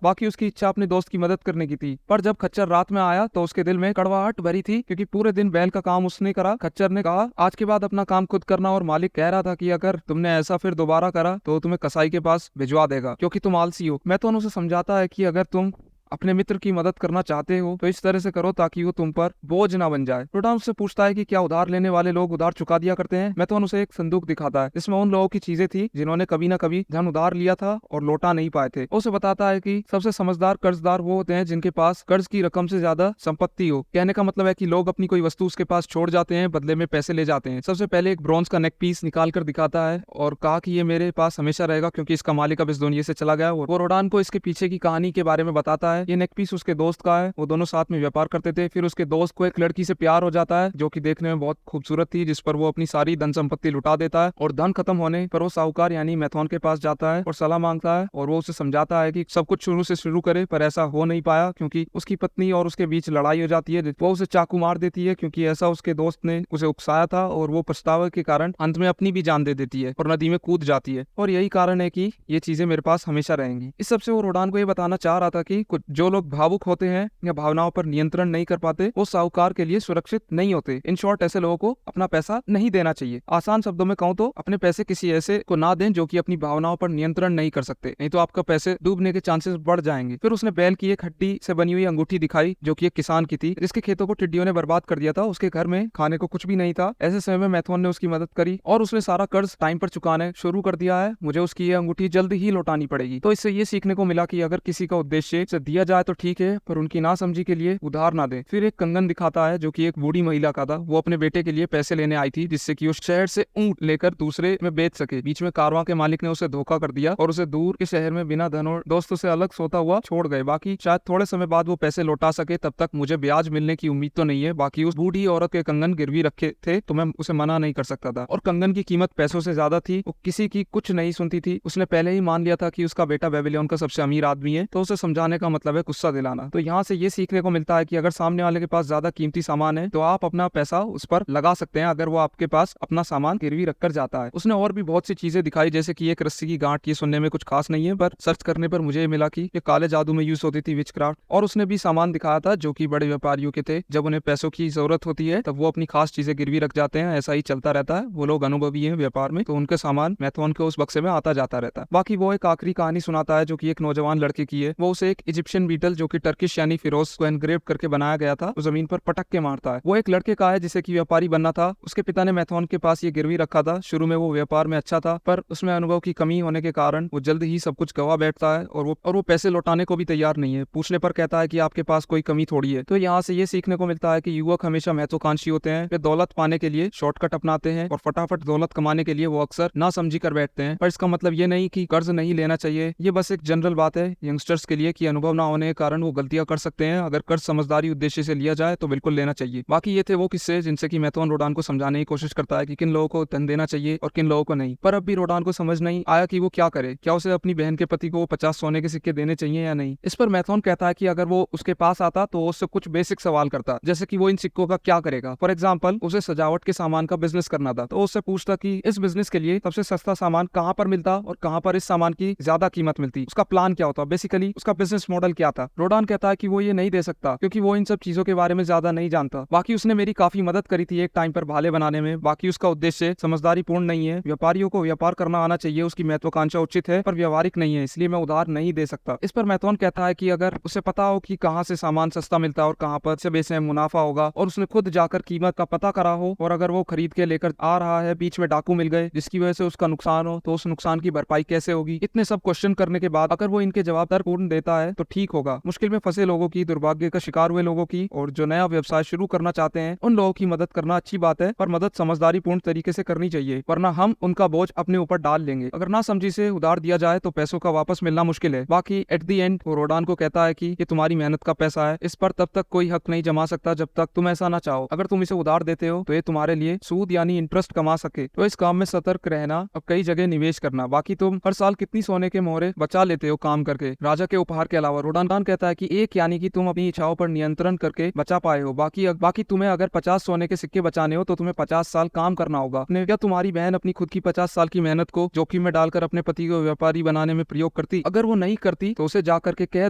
बाकी उसकी इच्छा अपने दोस्त की मदद करने की थी, पर जब खच्चर रात में आया तो उसके दिल में कड़वाहट भरी थी क्योंकि पूरे दिन बैल का काम उसने करा। खच्चर ने कहा आज के बाद अपना काम खुद करना, और मालिक कह रहा था कि अगर तुमने ऐसा फिर दोबारा करा तो तुम्हें कसाई के पास भिजवा देगा क्योंकि तुम आलसी हो। मैं तो उसे समझाता है कि अगर तुम अपने मित्र की मदद करना चाहते हो तो इस तरह से करो ताकि वो तुम पर बोझ ना बन जाए। रोडान उससे पूछता है कि क्या उधार लेने वाले लोग उधार चुका दिया करते हैं। मैथोन उसे एक संदूक दिखाता है जिसमें उन लोगों की चीजें थी जिन्होंने कभी ना कभी धन उधार लिया था और लौटा नहीं पाए थे। उसे बताता है कि सबसे समझदार कर्जदार वो होते हैं जिनके पास कर्ज की रकम से ज्यादा संपत्ति हो। कहने का मतलब है कि लोग अपनी कोई वस्तु उसके पास छोड़ जाते हैं, बदले में पैसे ले जाते हैं। सबसे पहले एक ब्रॉन्ज का नेक पीस निकाल कर दिखाता है और कहा कि ये मेरे पास हमेशा रहेगा क्योंकि इसका मालिक अब इस दुनिया से चला गया। वो रोडान को इसके पीछे की कहानी के बारे में बताता है। ये नेक पीस उसके दोस्त का है, वो दोनों साथ में व्यापार करते थे। फिर उसके दोस्त को एक लड़की से प्यार हो जाता है जो कि देखने में बहुत खूबसूरत थी, जिस पर वो अपनी सारी धन संपत्ति लुटा देता है और धन खत्म होने पर वो साहूकार यानी मैथोन के पास जाता है और सलाह मांगता है और वो उसे समझाता है कि सब कुछ शुरू से शुरू करे, पर ऐसा हो नहीं पाया क्योंकि उसकी पत्नी और उसके बीच लड़ाई हो जाती है। वो उसे चाकू मार देती है क्योंकि ऐसा उसके दोस्त ने उसे उकसाया था और वो पछतावे के कारण अंत में अपनी भी जान दे देती है और नदी में कूद जाती है। और यही कारण है कि ये चीजें मेरे पास हमेशा रहेंगी। इस सबसे वो रोडान को ये बताना चाह रहा था कि कुछ जो लोग भावुक होते हैं या भावनाओं पर नियंत्रण नहीं कर पाते वो साहूकार के लिए सुरक्षित नहीं होते। इन शॉर्ट ऐसे लोगों को अपना पैसा नहीं देना चाहिए। आसान शब्दों में कहूँ तो अपने पैसे किसी ऐसे को ना दें जो कि अपनी भावनाओं पर नियंत्रण नहीं कर सकते, नहीं तो आपका पैसे डूबने के चांसेस बढ़ जाएंगे। फिर उसने बैल की एक हड्डी से बनी हुई अंगूठी दिखाई जो कि एक किसान की थी जिसके खेतों को टिड्डियों ने बर्बाद कर दिया था। उसके घर में खाने को कुछ भी नहीं था। ऐसे समय में मैथोन ने उसकी मदद करी और उसने सारा कर्ज टाइम पर चुकाने शुरू कर दिया है। मुझे उसकी ये अंगूठी जल्द ही लौटानी पड़ेगी। तो इससे ये सीखने को मिला कि अगर किसी का उद्देश्य से दिया जाए तो ठीक है, पर उनकी नासमझी के लिए उधार ना दे। फिर एक कंगन दिखाता है जो कि एक बूढ़ी महिला का था। वो अपने बेटे के लिए पैसे लेने आई थी जिससे कि उस शहर से ऊंट लेकर दूसरे में बेच सके। बीच में कारवां के मालिक ने उसे धोखा कर दिया और उसे दूर के शहर में बिना धन और दोस्तों से अलग सोता हुआ छोड़ गए। बाकी शायद थोड़े समय बाद वो पैसे लौटा सके, तब तक मुझे ब्याज मिलने की उम्मीद तो नहीं है। बाकी उस बूढ़ी औरत के कंगन गिरवी रखे थे तो मैं उसे मना नहीं कर सकता था और कंगन की कीमत पैसों से ज्यादा थी। वो किसी की कुछ नहीं सुनती थी। उसने पहले ही मान लिया था कि उसका बेटा बेबीलोन का सबसे अमीर आदमी है, तो उसे समझाने का मतलब है गुस्सा दिलाना। तो यहाँ से ये सीखने को मिलता है कि अगर सामने वाले के पास ज्यादा कीमती सामान है तो आप अपना पैसा उस पर लगा सकते हैं अगर वो आपके पास अपना सामान गिरवी रखकर जाता है। उसने और भी बहुत सी चीजें दिखाई जैसे कि एक रस्सी की गांठ। ये सुनने में कुछ खास नहीं है, पर सर्च करने पर मुझे मिला कि ये काले जादू में यूज होती थी, विचक्राफ्ट। और उसने भी सामान दिखाया था जो कि बड़े व्यापारियों के थे। जब उन्हें पैसों की जरूरत होती है तब वो अपनी खास चीजें गिरवी रख जाते हैं। ऐसा ही चलता रहता है। वो लोग अनुभवी हैं व्यापार में, तो उनके सामान मैथोन के उस बक्से में आता जाता रहता है। बाकी वो एक आखिरी कहानी सुनाता है जो कि एक नौजवान लड़के की है। वो उसे एक इजिप्शियन बीटल जो कि टर्किश यानी फिरोज को एनग्रेव करके बनाया गया था, वो जमीन पर पटक के मारता है। वो एक लड़के का है जिसे कि व्यापारी बनना था। उसके पिता ने मैथोन के पास ये गिरवी रखा था। शुरू में वो व्यापार में अच्छा था, पर उसमें अनुभव की कमी होने के कारण वो जल्द ही सब कुछ गवा बैठता है और वो पैसे लौटाने को भी तैयार नहीं है। पूछने पर कहता है कि आपके पास कोई कमी थोड़ी है। तो यहाँ से ये सीखने को मिलता है कि युवक हमेशा महत्वाकांक्षी होते हैं। वे दौलत पाने के लिए शॉर्टकट अपनाते हैं और फटाफट दौलत कमाने के लिए वो अक्सर ना समझी कर बैठते हैं। पर इसका मतलब ये नहीं कि कर्ज नहीं लेना चाहिए। ये बस एक जनरल बात है यंगस्टर्स के लिए कि अनुभव ना होने के कारण वो गलतियां कर सकते हैं। अगर कर्ज समझदारी उद्देश्य से लिया जाए तो बिल्कुल लेना चाहिए। बाकी ये थे वो किस्से जिनसे कि मैथोन रोडान को समझाने की कोशिश करता है कि किन लोगों को धन देना चाहिए और किन लोगों को नहीं। पर अब भी रोडान को समझ नहीं आया कि वो क्या करे। क्या उसे अपनी बहन के पति को 50 सोने के सिक्के देने चाहिए या नहीं। इस पर मैथोन कहता है कि अगर वो उसके पास आता तो उससे कुछ बेसिक सवाल करता, जैसे कि वो इन सिक्कों का क्या करेगा। फॉर एग्जाम्पल उसे सजावट के सामान का बिजनेस करना था, तो उससे पूछता कि इस बिजनेस के लिए सबसे सस्ता सामान कहाँ पर मिलता और कहाँ पर इस सामान की ज्यादा कीमत मिलती। उसका प्लान क्या होता, बेसिकली उसका बिजनेस मॉडल क्या था। रोडान कहता है कि वो ये नहीं दे सकता क्योंकि वो इन सब चीजों के बारे में ज्यादा नहीं जानता। बाकी उसने मेरी काफी मदद करी थी एक टाइम पर भाले बनाने में। बाकी उसका उद्देश्य समझदारी पूर्ण नहीं है। व्यापारियों को व्यापार करना आना चाहिए, उसकी महत्वाकांक्षा उचित है पर व्यवहारिक नहीं है, इसलिए मैं उधार नहीं दे सकता। इस पर मैथोन कहता है कि अगर उसे पता हो कि कहाँ से सामान सस्ता मिलता है और कहाँ पर से बेचने में मुनाफा होगा और उसने खुद जाकर कीमत का पता करा हो और अगर वो खरीद के लेकर आ रहा है, बीच में डाकू मिल गए जिसकी वजह से उसका नुकसान हो, तो उस नुकसान की भरपाई कैसे होगी। इतने सब क्वेश्चन करने के बाद अगर वो इनके जवाब पूर्ण देता है तो ठीक होगा। मुश्किल में फंसे लोगों की, दुर्भाग्य का शिकार हुए लोगों की और जो नया व्यवसाय शुरू करना चाहते हैं उन लोगों की मदद करना अच्छी बात है, पर मदद समझदारी पूर्ण तरीके से करनी चाहिए, वरना हम उनका बोझ अपने ऊपर डाल लेंगे। अगर ना समझी से उधार दिया जाए तो पैसों का वापस मिलना मुश्किल है। बाकी एट द एंड वो रोडान को कहता है कि ये तुम्हारी मेहनत का पैसा है, इस पर तब तक कोई हक नहीं जमा सकता जब तक तुम ऐसा ना चाहो। अगर तुम इसे उधार देते हो तो ये तुम्हारे लिए सूद यानी इंटरेस्ट कमा सके, तो इस काम में सतर्क रहना और कई जगह निवेश करना। बाकी तुम हर साल कितनी सोने के मोहरे बचा लेते हो काम करके राजा के उपहार के अलावा। रोडान कहता है कि एक यानी कि तुम अपनी इच्छाओं पर नियंत्रण करके बचा पाए हो। बाकी तुम्हें अगर 50 सोने के सिक्के बचाने हो तो तुम्हें 50 साल काम करना होगा। क्या तुम्हारी बहन अपनी खुद की 50 साल की मेहनत को जोखिम में डालकर अपने पति को व्यापारी बनाने में प्रयोग करती? अगर वो नहीं करती तो उसे जा करके कह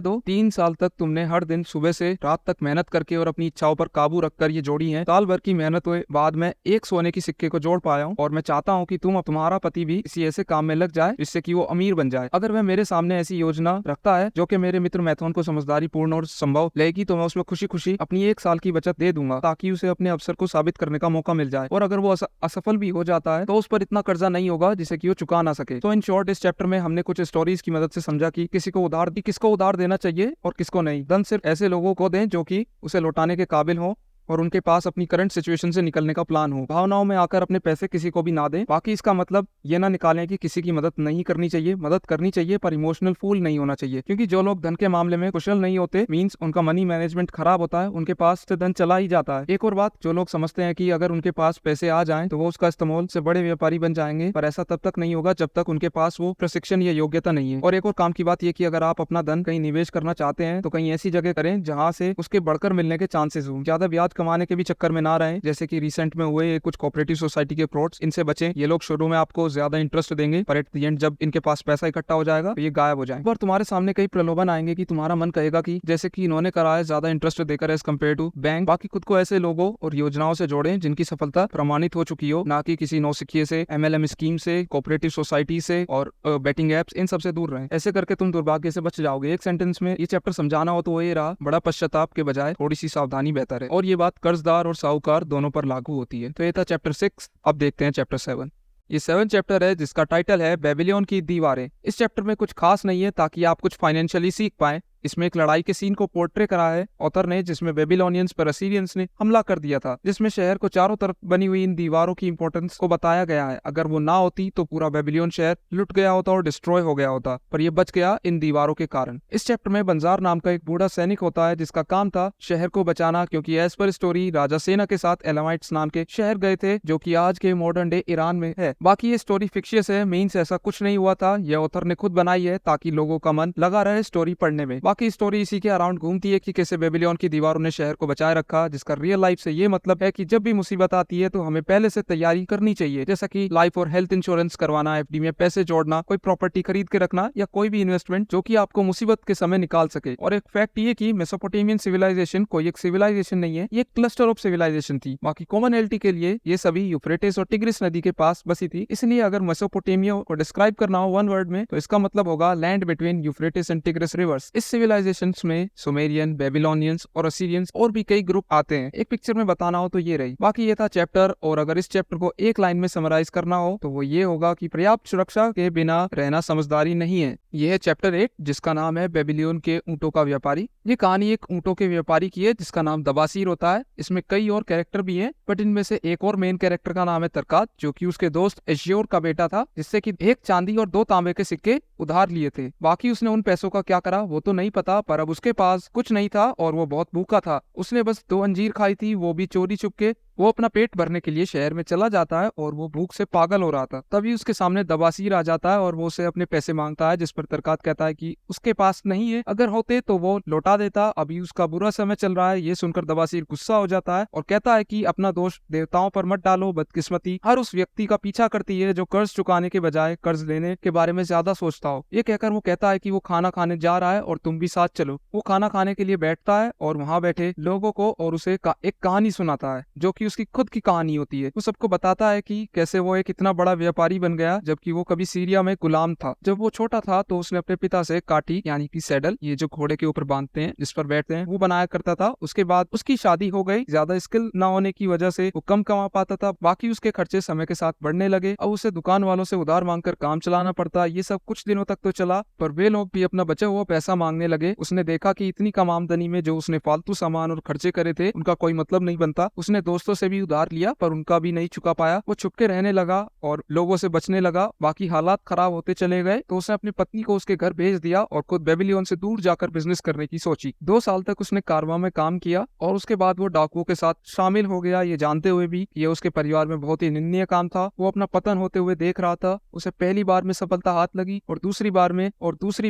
दो 3 साल तक तुमने हर दिन सुबह से रात तक मेहनत करके और अपनी इच्छाओं पर काबू रखकर ये जोड़ी है। साल भर की मेहनत के बाद मैं एक सोने के सिक्के को जोड़ पाया हूँ और मैं चाहता हूँ कि तुम्हारा पति भी इसी ऐसे काम में लग जाए जिससे कि वो अमीर बन जाए। अगर वह मेरे सामने ऐसी योजना रखता है जो कि मेरे मित्र मैथोन को समझदारी पूर्ण और संभव लेगी तो मैं उसमें खुशी खुशी अपनी 1 साल की बचत दे दूंगा, ताकि उसे अपने अवसर को साबित करने का मौका मिल जाए। और अगर वो असफल भी हो जाता है तो उस पर इतना कर्जा नहीं होगा जिसे कि वो चुका ना सके। तो इन शॉर्ट इस चैप्टर में हमने कुछ स्टोरीज की मदद से समझा कि किसको उधार देना चाहिए और किसको नहीं। धन सिर्फ ऐसे लोगों को दें जो कि उसे लौटाने के काबिल हो और उनके पास अपनी करंट सिचुएशन से निकलने का प्लान हो। भावनाओं में आकर अपने पैसे किसी को भी ना दें। बाकी इसका मतलब ये ना निकालें कि किसी की मदद नहीं करनी चाहिए, मदद करनी चाहिए पर इमोशनल फूल नहीं होना चाहिए, क्योंकि जो लोग धन के मामले में कुशल नहीं होते मींस उनका मनी मैनेजमेंट खराब होता है, उनके पास से धन चला ही जाता है। एक और बात, जो लोग समझते हैं कि अगर उनके पास पैसे आ जाएं तो वो उसका इस्तेमाल से बड़े व्यापारी बन जाएंगे, पर ऐसा तब तक नहीं होगा जब तक उनके पास वो प्रशिक्षण या योग्यता नहीं है। और एक और काम की बात यह कि अगर आप अपना धन कहीं निवेश करना चाहते हैं तो कहीं ऐसी जगह करें जहां से उसके बढ़कर मिलने के चांसेस हो। ज्यादा ब्याज कमाने के भी चक्कर में ना रहें, जैसे कि रिसेंट में हुए कुछ कोऑपरेटिव सोसाइटी के फ्रॉड्स, इनसे बचें। ये लोग शुरू में आपको ज्यादा इंटरेस्ट देंगे पर एट द एंड जब इनके पास पैसा इकट्ठा हो जाएगा तो ये गायब हो जाएंगे। और तुम्हारे सामने कई प्रलोभन आएंगे कि तुम्हारा मन कहेगा कि जैसे कि इन्होंने करा है ज्यादा इंटरेस्ट देकर एज कम्पेयर टू बैंक। बाकी खुद को ऐसे लोगों और योजनाओं से जोड़ें जिनकी सफलता प्रमाणित हो चुकी हो, ना कि किसी नौसिखिए से, MLM स्कीम से, कोऑपरेटिव सोसाइटी से और बेटिंग एप्स, इन सबसे दूर रहें। ऐसे करके तुम दुर्भाग्य से बच जाओगे। एक सेंटेंस में ये चैप्टर समझाना हो तो वो ये रहा, बड़ा पश्चाताप के बजाय थोड़ी सी सावधानी बेहतर है। और ये बात कर्जदार और साहूकार दोनों पर लागू होती है। तो ये था चैप्टर 6। अब देखते हैं चैप्टर 7। ये 7 चैप्टर है जिसका टाइटल है बेबीलोन की दीवारें। इस चैप्टर में कुछ खास नहीं है ताकि आप कुछ फाइनेंशियली सीख पाएं। इसमें एक लड़ाई के सीन को पोर्ट्रे करा है ऑथर ने, जिसमें बेबीलोनियंस पर असीरियंस ने हमला कर दिया था, जिसमें शहर को चारों तरफ बनी हुई इन दीवारों की इंपॉर्टेंस को बताया गया है। अगर वो ना होती तो पूरा बेबीलोन शहर लुट गया होता और डिस्ट्रॉय हो गया होता, पर ये बच गया इन दीवारों के कारण। इस चैप्टर में बंजार नाम का एक बूढ़ा सैनिक होता है जिसका काम था शहर को बचाना, क्योंकि एज पर स्टोरी राजा सेना के साथ एलामाइट्स नाम के शहर गए थे जो कि आज के मॉडर्न डे ईरान में है। बाकी ये स्टोरी फिक्शियस है, मीन्स ऐसा कुछ नहीं हुआ था, ये ऑथर ने खुद बनाई है ताकि लोगों का मन लगा रहे स्टोरी पढ़ने में। बाकी स्टोरी इसी के अराउंड घूमती है कि कैसे बेबीलोन की दीवारों ने शहर को बचाए रखा, जिसका रियल लाइफ से ये मतलब है कि जब भी मुसीबत आती है तो हमें पहले से तैयारी करनी चाहिए, जैसा कि लाइफ और हेल्थ इंश्योरेंस करवाना, FD में पैसे जोड़ना, कोई प्रॉपर्टी खरीद के रखना या कोई भी इन्वेस्टमेंट जो कि आपको मुसीबत के समय निकाल सके। और एक फैक्ट ये कि मेसोपोटामियन सिविलाइजेशन कोई एक सिविलाइजेशन नहीं है, ये एक क्लस्टर ऑफ सिविलाइजेशन थी। बाकी कॉमनैलिटी के लिए ये सभी यूफ्रेटिस और टिग्रिस नदी के पास बसी थी, इसलिए अगर मेसोपोटामिया को डिस्क्राइब करना हो वन वर्ड में तो इसका मतलब होगा land between Euphrates and tigris reverse. इस सिविलाइजेशन में सुमेरियन, बेबीलोनियंस और असीरियंस और भी कई ग्रुप आते हैं। एक पिक्चर में बताना हो तो ये रही। बाकी ये था चैप्टर, और अगर इस चैप्टर को एक लाइन में समराइज करना हो तो वो ये होगा कि पर्याप्त सुरक्षा के बिना रहना समझदारी नहीं है। यह है चैप्टर 8 जिसका नाम है बेबीलोन के ऊंटों का व्यापारी। ये कहानी एक ऊंटों के व्यापारी की है जिसका नाम दबासीर होता है। इसमें कई और कैरेक्टर भी हैं, बट इनमें से एक और मेन कैरेक्टर का नाम है तरकात, जो कि उसके दोस्त एशियोर का बेटा था, जिससे कि 1 चांदी और 2 तांबे के सिक्के उधार लिए थे। बाकी उसने उन पैसों का क्या करा वो तो नहीं पता, पर अब उसके पास कुछ नहीं था और वो बहुत भूखा था। उसने बस 2 अंजीर खाई थी, वो भी चोरी छुपके। वो अपना पेट भरने के लिए शहर में चला जाता है और वो भूख से पागल हो रहा था। तभी उसके सामने दबासीर आ जाता है और वो उसे अपने पैसे मांगता है, जिस पर तरकात कहता है कि उसके पास नहीं है, अगर होते तो वो लौटा देता, अभी उसका बुरा समय चल रहा है। ये सुनकर दबासीर गुस्सा हो जाता है और कहता है कि अपना दोष देवताओं पर मत डालो, बदकिस्मती हर उस व्यक्ति का पीछा करती है जो कर्ज चुकाने के बजाय कर्ज लेने के बारे में ज्यादा सोचता हो। ये कहकर वो कहता है कि वो खाना खाने जा रहा है और तुम भी साथ चलो। वो खाना खाने के लिए बैठता है और वहाँ बैठे लोगों को और उसे एक कहानी सुनाता है जो कि उसकी खुद की कहानी होती है। वो सबको बताता है कि कैसे वो एक इतना बड़ा व्यापारी बन गया जबकि वो कभी सीरिया में गुलाम था। जब वो छोटा था तो उसने अपने पिता से काठी यानी कि सैडल, ये जो घोड़े के ऊपर बांधते हैं जिस पर बैठते हैं, वो बनाया करता था। उसके बाद उसकी शादी हो गई, ज्यादा स्किल ना होने की वजह से वो कम कमा पाता था। बाकी उसके खर्चे समय के साथ बढ़ने लगे। अब उसे दुकान वालों से उधार मांगकर काम चलाना पड़ता। ये सब कुछ दिनों तक तो चला, पर वे लोग भी अपना बचा हुआ पैसा मांगने लगे। उसने देखा कि इतनी कम आमदनी में जो उसने फालतू सामान और खर्चे करे थे उनका कोई मतलब नहीं बनता। उसने दोस्तों से भी उधार लिया पर उनका भी नहीं चुका पाया। वो छुपके रहने लगा और लोगों से बचने लगा। बाकी हालात खराब होते चले गए तो उसने अपनी पत्नी को उसके घर भेज दिया और खुद बेबीलोन से दूर जाकर बिजनेस करने की सोची। 2 साल तक उसने कारवां में काम किया और उसके बाद वो डाकुओं के साथ शामिल हो गया, ये जानते हुए भी ये उसके परिवार में बहुत ही निंदनीय काम था। वो अपना पतन होते हुए देख रहा था। उसे पहली बार में सफलता हाथ लगी और दूसरी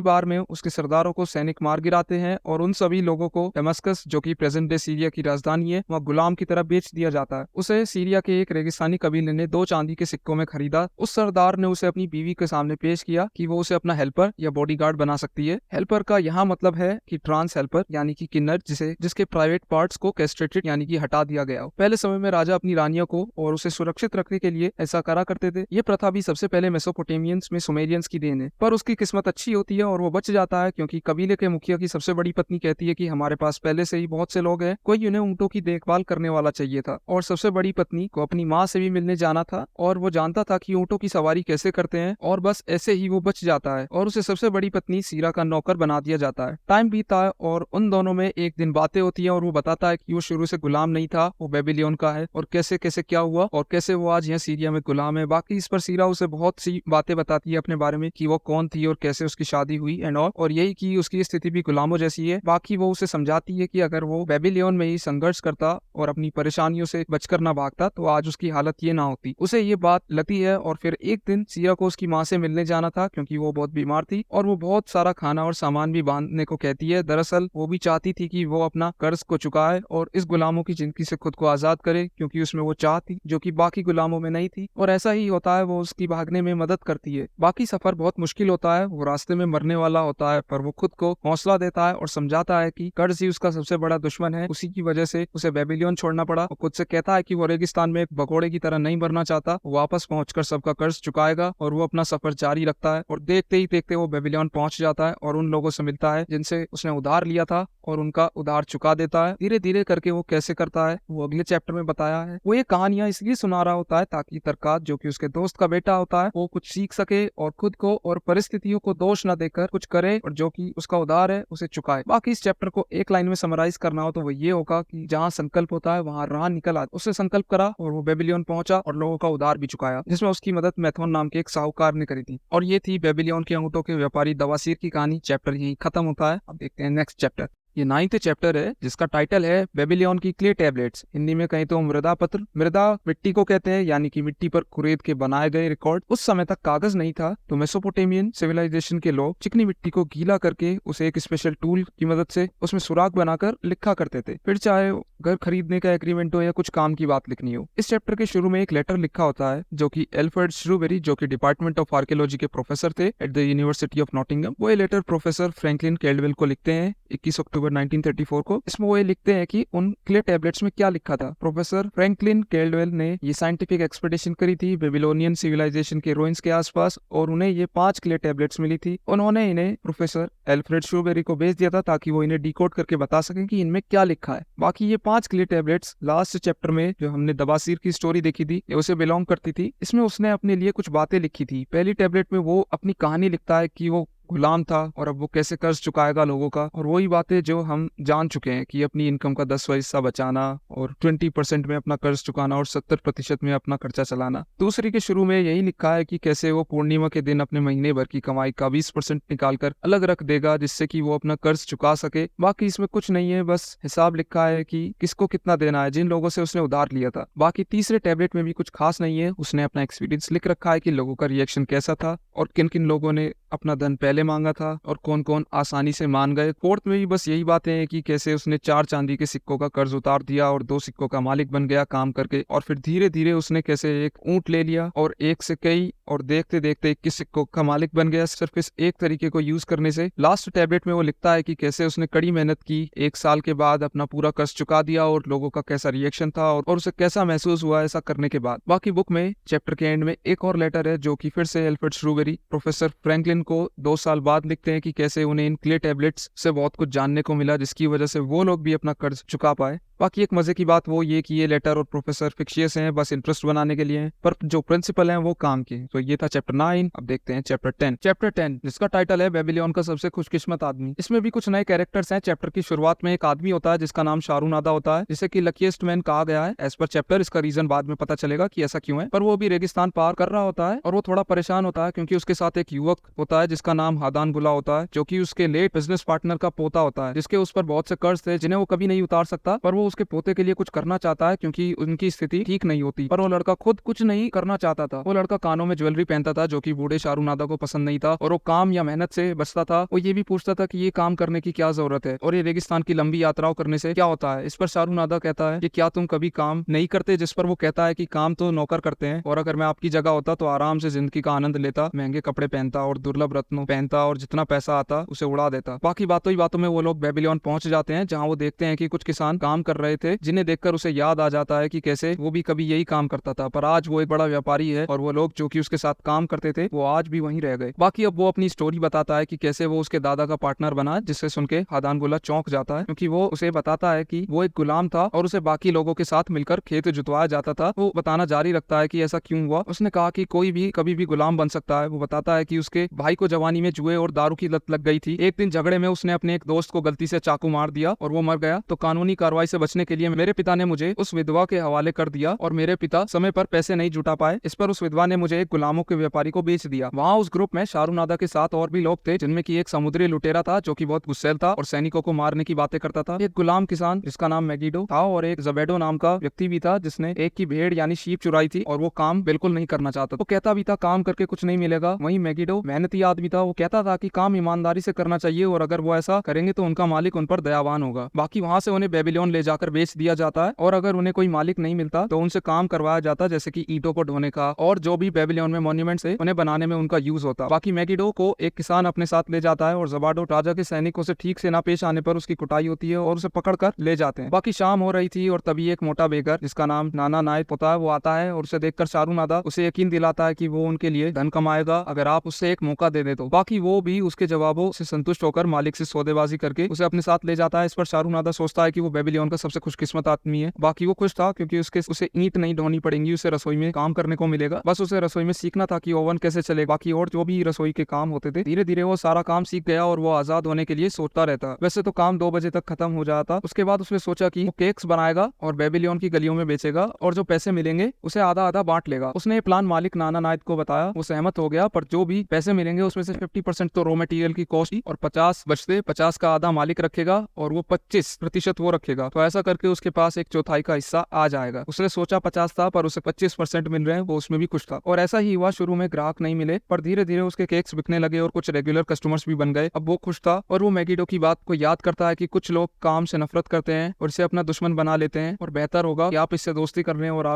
बार में उसके सरदारों को सैनिक मार गिराते हैं और उन सभी लोगों को दमस्कस, जो कि प्रेजेंट डे सीरिया की राजधानी है, वहाँ गुलाम की तरह बेच दिया जाता है। उसे सीरिया के एक रेगिस्तानी कबीले ने 2 चांदी के सिक्कों में खरीदा। उस सरदार ने उसे अपनी बीवी के सामने पेश किया कि वो उसे अपना हेल्पर या बॉडीगार्ड बना सकती है। हेल्पर का यहाँ मतलब है कि ट्रांस हेल्पर यानी कि किन्नर, जिसके प्राइवेट पार्ट्स को कैस्ट्रेटेड यानी कि हटा दिया गया हो। पहले समय में राजा अपनी रानियों को और उसे सुरक्षित रखने के लिए ऐसा करा करते थे। ये प्रथा भी सबसे पहले मेसोपोटामियंस में सुमेरियंस की देन है, पर उसकी किस्मत अच्छी होती है और वो बच जाता है, क्योंकि कबीले के मुखिया की सबसे बड़ी पत्नी कहती है कि हमारे पास पहले से ही बहुत से लोग हैं, कोई उन्हें ऊंटों की देखभाल करने वाला चाहिए था। और सबसे बड़ी पत्नी को अपनी माँ से भी मिलने जाना था और वो जानता था कि ऊंटों की सवारी कैसे करते हैं, और बस ऐसे ही वो बच जाता है और उसे सबसे बड़ी पत्नी सीरा का नौकर बना दिया जाता है। टाइम बीता है और उन दोनों में एक दिन बातें होती है और वो बताता है कि वो शुरू से गुलाम नहीं था, वो बेबीलोन का है और कैसे कैसे क्या हुआ और कैसे वो आज यहाँ सीरिया में गुलाम है। बाकी इस पर सीरा उसे बहुत सी बातें बताती है अपने बारे में कि वो कौन थी और कैसे उसकी शादी हुई एंड ऑल, और यही कि उसकी स्थिति भी गुलामों जैसी है। बाकी वो उसे समझाती है कि अगर वो बेबीलोन में ही संघर्ष करता और अपनी परेशानियों से बचकर ना भागता तो आज उसकी हालत ये ना होती। उसे ये बात लगती है और फिर एक दिन सीरा को उसकी माँ से मिलने जाना था, क्योंकि वो बहुत बीमार थी और वो बहुत सारा खाना और सामान भी बांधने को कहती है। दरअसल वो भी चाहती थी कि वो अपना कर्ज को चुकाए और इस गुलामों की जिंदगी से खुद को आजाद करे, क्योंकि उसमें वो चाह थी जो कि बाकी गुलामों में नहीं थी। और ऐसा ही होता है, वो उसकी भागने में मदद करती है। बाकी सफर बहुत मुश्किल होता है, वो रास्ते में मरने वाला होता है, पर वो खुद को हौसला देता है और समझाता है कि कर्ज ही उसका सबसे बड़ा दुश्मन है, उसी की वजह से उसे बेबीलोन छोड़ना पड़ा। और खुद से कहता है कि वो रेगिस्तान में एक भगोड़े की तरह नहीं मरना चाहता, वापस पहुंचकर सबका कर्ज चुकाएगा और वो अपना सफर जारी रखता है। और देखते ही देखते वो बेबीलोन पहुंच जाता है और उन लोगों से मिलता है जिनसे उसने उधार लिया था और उनका उधार चुका देता है। धीरे धीरे करके वो कैसे करता है वो अगले चैप्टर में बताया है। वो ये कहानियां इसलिए सुना रहा होता है ताकि तरकात, जो कि उसके दोस्त का बेटा होता है, वो कुछ सीख सके और खुद को और परिस्थितियों को दोष न देकर कुछ करे और जो कि उसका उधार है उसे चुकाए। बाकी इस चैप्टर को एक लाइन में समराइज करना हो तो वो ये होगा कि जहाँ संकल्प होता है वहाँ राह निकल आता। उससे संकल्प करा और वो बेबीलोन पहुंचा और लोगों का उधार भी चुकाया, जिसमें उसकी मदद मैथोन नाम के एक साहूकार ने करी थी। और ये थी बेबीलोन के ऊंटों के व्यापारी दवासीर की कहानी। चैप्टर यही खत्म होता है। अब देखते हैं नेक्स्ट चैप्टर। ये 9th चैप्टर है जिसका टाइटल है बेबीलोन की क्ले टैबलेट्स। हिंदी में कहीं तो मृदा पत्र। मृदा मिट्टी को कहते हैं, यानी कि मिट्टी पर कुरेद के बनाए गए रिकॉर्ड। उस समय तक कागज नहीं था तो मेसोपोटामियन सिविलाइजेशन के लोग चिकनी मिट्टी को गीला करके उसे एक स्पेशल टूल की मदद से उसमें सुराख बनाकर लिखा करते थे, फिर चाहे घर खरीदने का एग्रीमेंट हो या कुछ काम की बात लिखनी हो। इस चैप्टर के शुरू में एक लेटर लिखा होता है जो कि एल्फ्रेड श्रूबेरी, जो कि डिपार्टमेंट ऑफ आर्कियोलॉजी के प्रोफेसर थे at the university of Nottingham, वो ये लेटर प्रोफेसर फ्रैंकलिन कैल्डवेल को लिखते हैं 21 अक्टूबर 1934 को। इसमें वो ये लिखते हैं कि उन क्ले टैबलेट्स में क्या लिखा था। प्रोफेसर फ्रैंकलिन कैल्डवेल ने ये साइंटिफिक एक्सपेडिशन करी थी बेबीलोनियन सिविलाइजेशन के रूइंस के आसपास और उन्हें ये 5 क्ले टैबलेट्स मिली थी। उन्होंने इन्हें प्रोफेसर एल्फ्रेड श्रूबेरी को भेज दिया था ताकि वो इन्हें डिकोड करके बता सकें कि इनमें क्या लिखा है। बाकी ये 5 क्ले टैबलेट्स लास्ट चैप्टर में जो हमने दवासीर की स्टोरी देखी थी ये उसे बिलोंग करती थी। इसमें उसने अपने लिए कुछ बातें लिखी थी। पहली टैबलेट में वो अपनी कहानी लिखता है कि वो गुलाम था और अब वो कैसे कर्ज चुकाएगा लोगों का, और वही बातें जो हम जान चुके हैं कि अपनी इनकम का 10वां हिस्सा बचाना और 20% में अपना कर्ज चुकाना और 70% में अपना खर्चा चलाना। दूसरी के शुरू में यही लिखा है कि कैसे वो पूर्णिमा के दिन अपने महीने भर की कमाई का 20% निकालकर अलग रख देगा जिससे कि वो अपना कर्ज चुका सके। बाकी इसमें कुछ नहीं है, बस हिसाब लिखा है कि किसको कितना देना है जिन लोगों से उसने उधार लिया था। बाकी तीसरे टैबलेट में भी कुछ खास नहीं है, उसने अपना एक्सपीरियंस लिख रखा है कि लोगों का रिएक्शन कैसा था और किन किन लोगों ने अपना धन पहले मांगा था और कौन कौन आसानी से मान गए। फोर्थ में भी बस यही बातें हैं कि कैसे उसने 4 चांदी के सिक्कों का कर्ज उतार दिया और 2 सिक्कों का मालिक बन गया काम करके, और फिर धीरे धीरे उसने कैसे एक ऊंट ले लिया और एक से कई और देखते देखते 21 सिक्कों का मालिक बन गया सिर्फ इस एक तरीके को यूज करने से। लास्ट टैबलेट में वो लिखता है कि कैसे उसने कड़ी मेहनत की, 1 साल के बाद अपना पूरा कर्ज चुका दिया और लोगों का कैसा रिएक्शन था और उसे कैसा महसूस हुआ ऐसा करने के बाद। बाकी बुक में चैप्टर के एंड में एक और लेटर है जो कि फिर से एल्फ्रेड श्रूबेरी प्रोफेसर फ्रैंकलिन को 2 साल बाद लिखते हैं कि कैसे उन्हें इन क्ले टैबलेट्स से बहुत कुछ जानने को मिला जिसकी वजह से वो लोग भी अपना कर्ज चुका पाए। बाकी एक मजे की बात वो ये कि ये लेटर और प्रोफेसर फिक्शियस हैं, बस इंटरेस्ट बनाने के लिए हैं, पर जो प्रिंसिपल हैं वो काम के। तो ये था चैप्टर 9। अब देखते हैं चैप्टर 10। चैप्टर 10 जिसका टाइटल है बेबीलोन का सबसे खुशकिस्मत आदमी। इसमें भी कुछ नए कैरेक्टर्स हैं। चैप्टर की शुरुआत में एक आदमी होता है जिसका नाम शाहरुनादा होता है, जिसे कि लकीएस्ट मैन कहा गया है एज पर चैप्टर। इसका रीजन बाद में पता चलेगा कि ऐसा क्यों है, पर वो भी रेगिस्तान पार कर रहा होता है और वो थोड़ा परेशान होता है क्योंकि उसके साथ एक युवक होता है जिसका नाम हादान गुला होता है, जो कि उसके लेट बिजनेस पार्टनर का पोता होता है, जिसके उस पर बहुत से कर्ज थे जिन्हें वो कभी नहीं उतार सकता, पर वो उसके पोते के लिए कुछ करना चाहता है क्योंकि उनकी स्थिति ठीक नहीं होती, पर वो लड़का खुद कुछ नहीं करना चाहता था। वो लड़का कानों में ज्वेलरी पहनता था जो कि बूढ़े शाहरुनादा को पसंद नहीं था, और वो काम या मेहनत से बचता था। वो ये भी पूछता था कि ये काम करने की क्या जरूरत है और ये रेगिस्तान की लंबी यात्राओं करने से क्या होता है। इस पर शाहरुनादा कहता है कि क्या तुम कभी काम नहीं करते, जिस पर वो कहता है कि काम तो नौकर करते हैं, और अगर मैं आपकी जगह होता तो आराम से जिंदगी का आनंद लेता, महंगे कपड़े पहनता और दुर्लभ रत्नों पहनता और जितना पैसा आता उसे उड़ा देता। बाकी बातों ही बातों में वो लोग बेबीलोन पहुंच जाते हैं, जहाँ वो देखते हैं कि कुछ किसान काम कर रहे थे, जिन्हें देखकर उसे याद आ जाता है कि कैसे वो भी कभी यही काम करता था, पर आज वो एक बड़ा व्यापारी है और वो लोग जो कि उसके साथ काम करते थे वो आज भी वहीं रह गए। बाकी अब वो अपनी स्टोरी बताता है कि कैसे वो उसके दादा का पार्टनर बना, जिससे सुन के हादान गुला चौंक जाता है, क्योंकि वो उसे बताता है कि वो एक गुलाम था और उसे बाकी लोगों के साथ मिलकर खेत जुतवाया जाता था। वो बताना जारी रखता है कि ऐसा क्यों हुआ। उसने कहा कि कोई भी कभी भी गुलाम बन सकता है। वो बताता है कि उसके भाई को जवानी में जुए और दारू की लत लग गई थी। एक दिन झगड़े में उसने अपने एक दोस्त को गलती से चाकू मार दिया और वो मर गया, तो कानूनी कार्रवाई से बचने के लिए मेरे पिता ने मुझे उस विधवा के हवाले कर दिया और मेरे पिता समय पर पैसे नहीं जुटा पाए। इस पर उस विधवा ने मुझे एक गुलामों के व्यापारी को बेच दिया। वहाँ उस ग्रुप में शाहरुनादा के साथ और भी लोग थे, जिनमें की एक समुद्री लुटेरा था जो कि बहुत गुस्सैल था और सैनिकों को मारने की बातें करता था, एक गुलाम किसान जिसका नाम मैगिडो था, और एक जबेडो नाम का व्यक्ति भी था जिसने एक की भेड़ यानी शीप चुराई थी और वो काम बिल्कुल नहीं करना चाहता। वो कहता भी था काम करके कुछ नहीं मिलेगा। वहीं मैगिडो मेहनती आदमी था, वो कहता था कि काम ईमानदारी से करना चाहिए और अगर वो ऐसा करेंगे तो उनका मालिक उन पर दयावान होगा। बाकी वहाँ से उन्हें बेबीलोन ले जाकर बेच दिया जाता है, और अगर उन्हें कोई मालिक नहीं मिलता तो उनसे काम करवाया जाता, जैसे कि ईंटों को ढोने का और जो भी बेबीलोन में मॉन्यूमेंट्स है उन्हें बनाने में उनका यूज होता। बाकी मैगिडो को एक किसान अपने साथ ले जाता है और जबाडो राजा के सैनिकों से ठीक से ना पेश आने पर उसकी कुटाई होती है और उसे पकड़कर ले जाते हैं। बाकी शाम हो रही थी और तभी एक मोटा बेगर जिसका नाम नाना नायक होता है वो आता है और उसे देखकर शाहरुनादा उसे यकीन दिलाता है कि वो उनके लिए धन कमाएगा अगर आप उससे एक मौका दे दे तो। बाकी वो भी उसके जवाबों से संतुष्ट होकर मालिक से सौदेबाजी करके उसे अपने साथ ले जाता है। इस पर शाहरुनादा सोचता है कि वो बेबीलोन का सबसे खुशकिस्मत आदमी है। बाकी वो खुश था क्योंकि उसे ईंट नहीं ढोनी पड़ेंगी, उसे रसोई में काम करने को मिलेगा। बस उसे रसोई में सीखना था कि ओवन कैसे चले, बाकी और जो भी रसोई के काम होते थे। धीरे धीरे वो सारा काम सीख गया और वो आजाद होने के लिए सोचता रहता। वैसे तो काम 2 बजे तक खत्म हो जाता। उसके बाद उसने सोचा कि वो केक्स बनाएगा और बेबीलोन की गलियों में बेचेगा और जो पैसे मिलेंगे उसे आधा आधा बांट लेगा। उसने ये प्लान मालिक नाना नायक को बताया, वो सहमत हो गया, पर जो भी पैसे मिलेंगे उसमें से 50% तो रॉ मटेरियल की कॉस्ट और 50 बचते 50 का आधा मालिक रखेगा और वो 25% वो रखेगा। तो ऐसा करके उसके पास 1/4 का हिस्सा आ जाएगा। उसने सोचा 50 था पर उसे 25% मिल रहे हैं, वो उसमें भी खुश था। और ऐसा ही हुआ, शुरू में ग्राहक नहीं मिले पर धीरे धीरे उसके केक्स बिकने लगे और कुछ रेगुलर कस्टमर्स भी बन गए। अब वो खुश था और वो मैगिडो की बात को याद करता है कि कुछ लोग काम से नफरत करते हैं और इसे अपना दुश्मन बना लेते हैं और बेहतर होगा कि आप इससे दोस्ती कर लें, और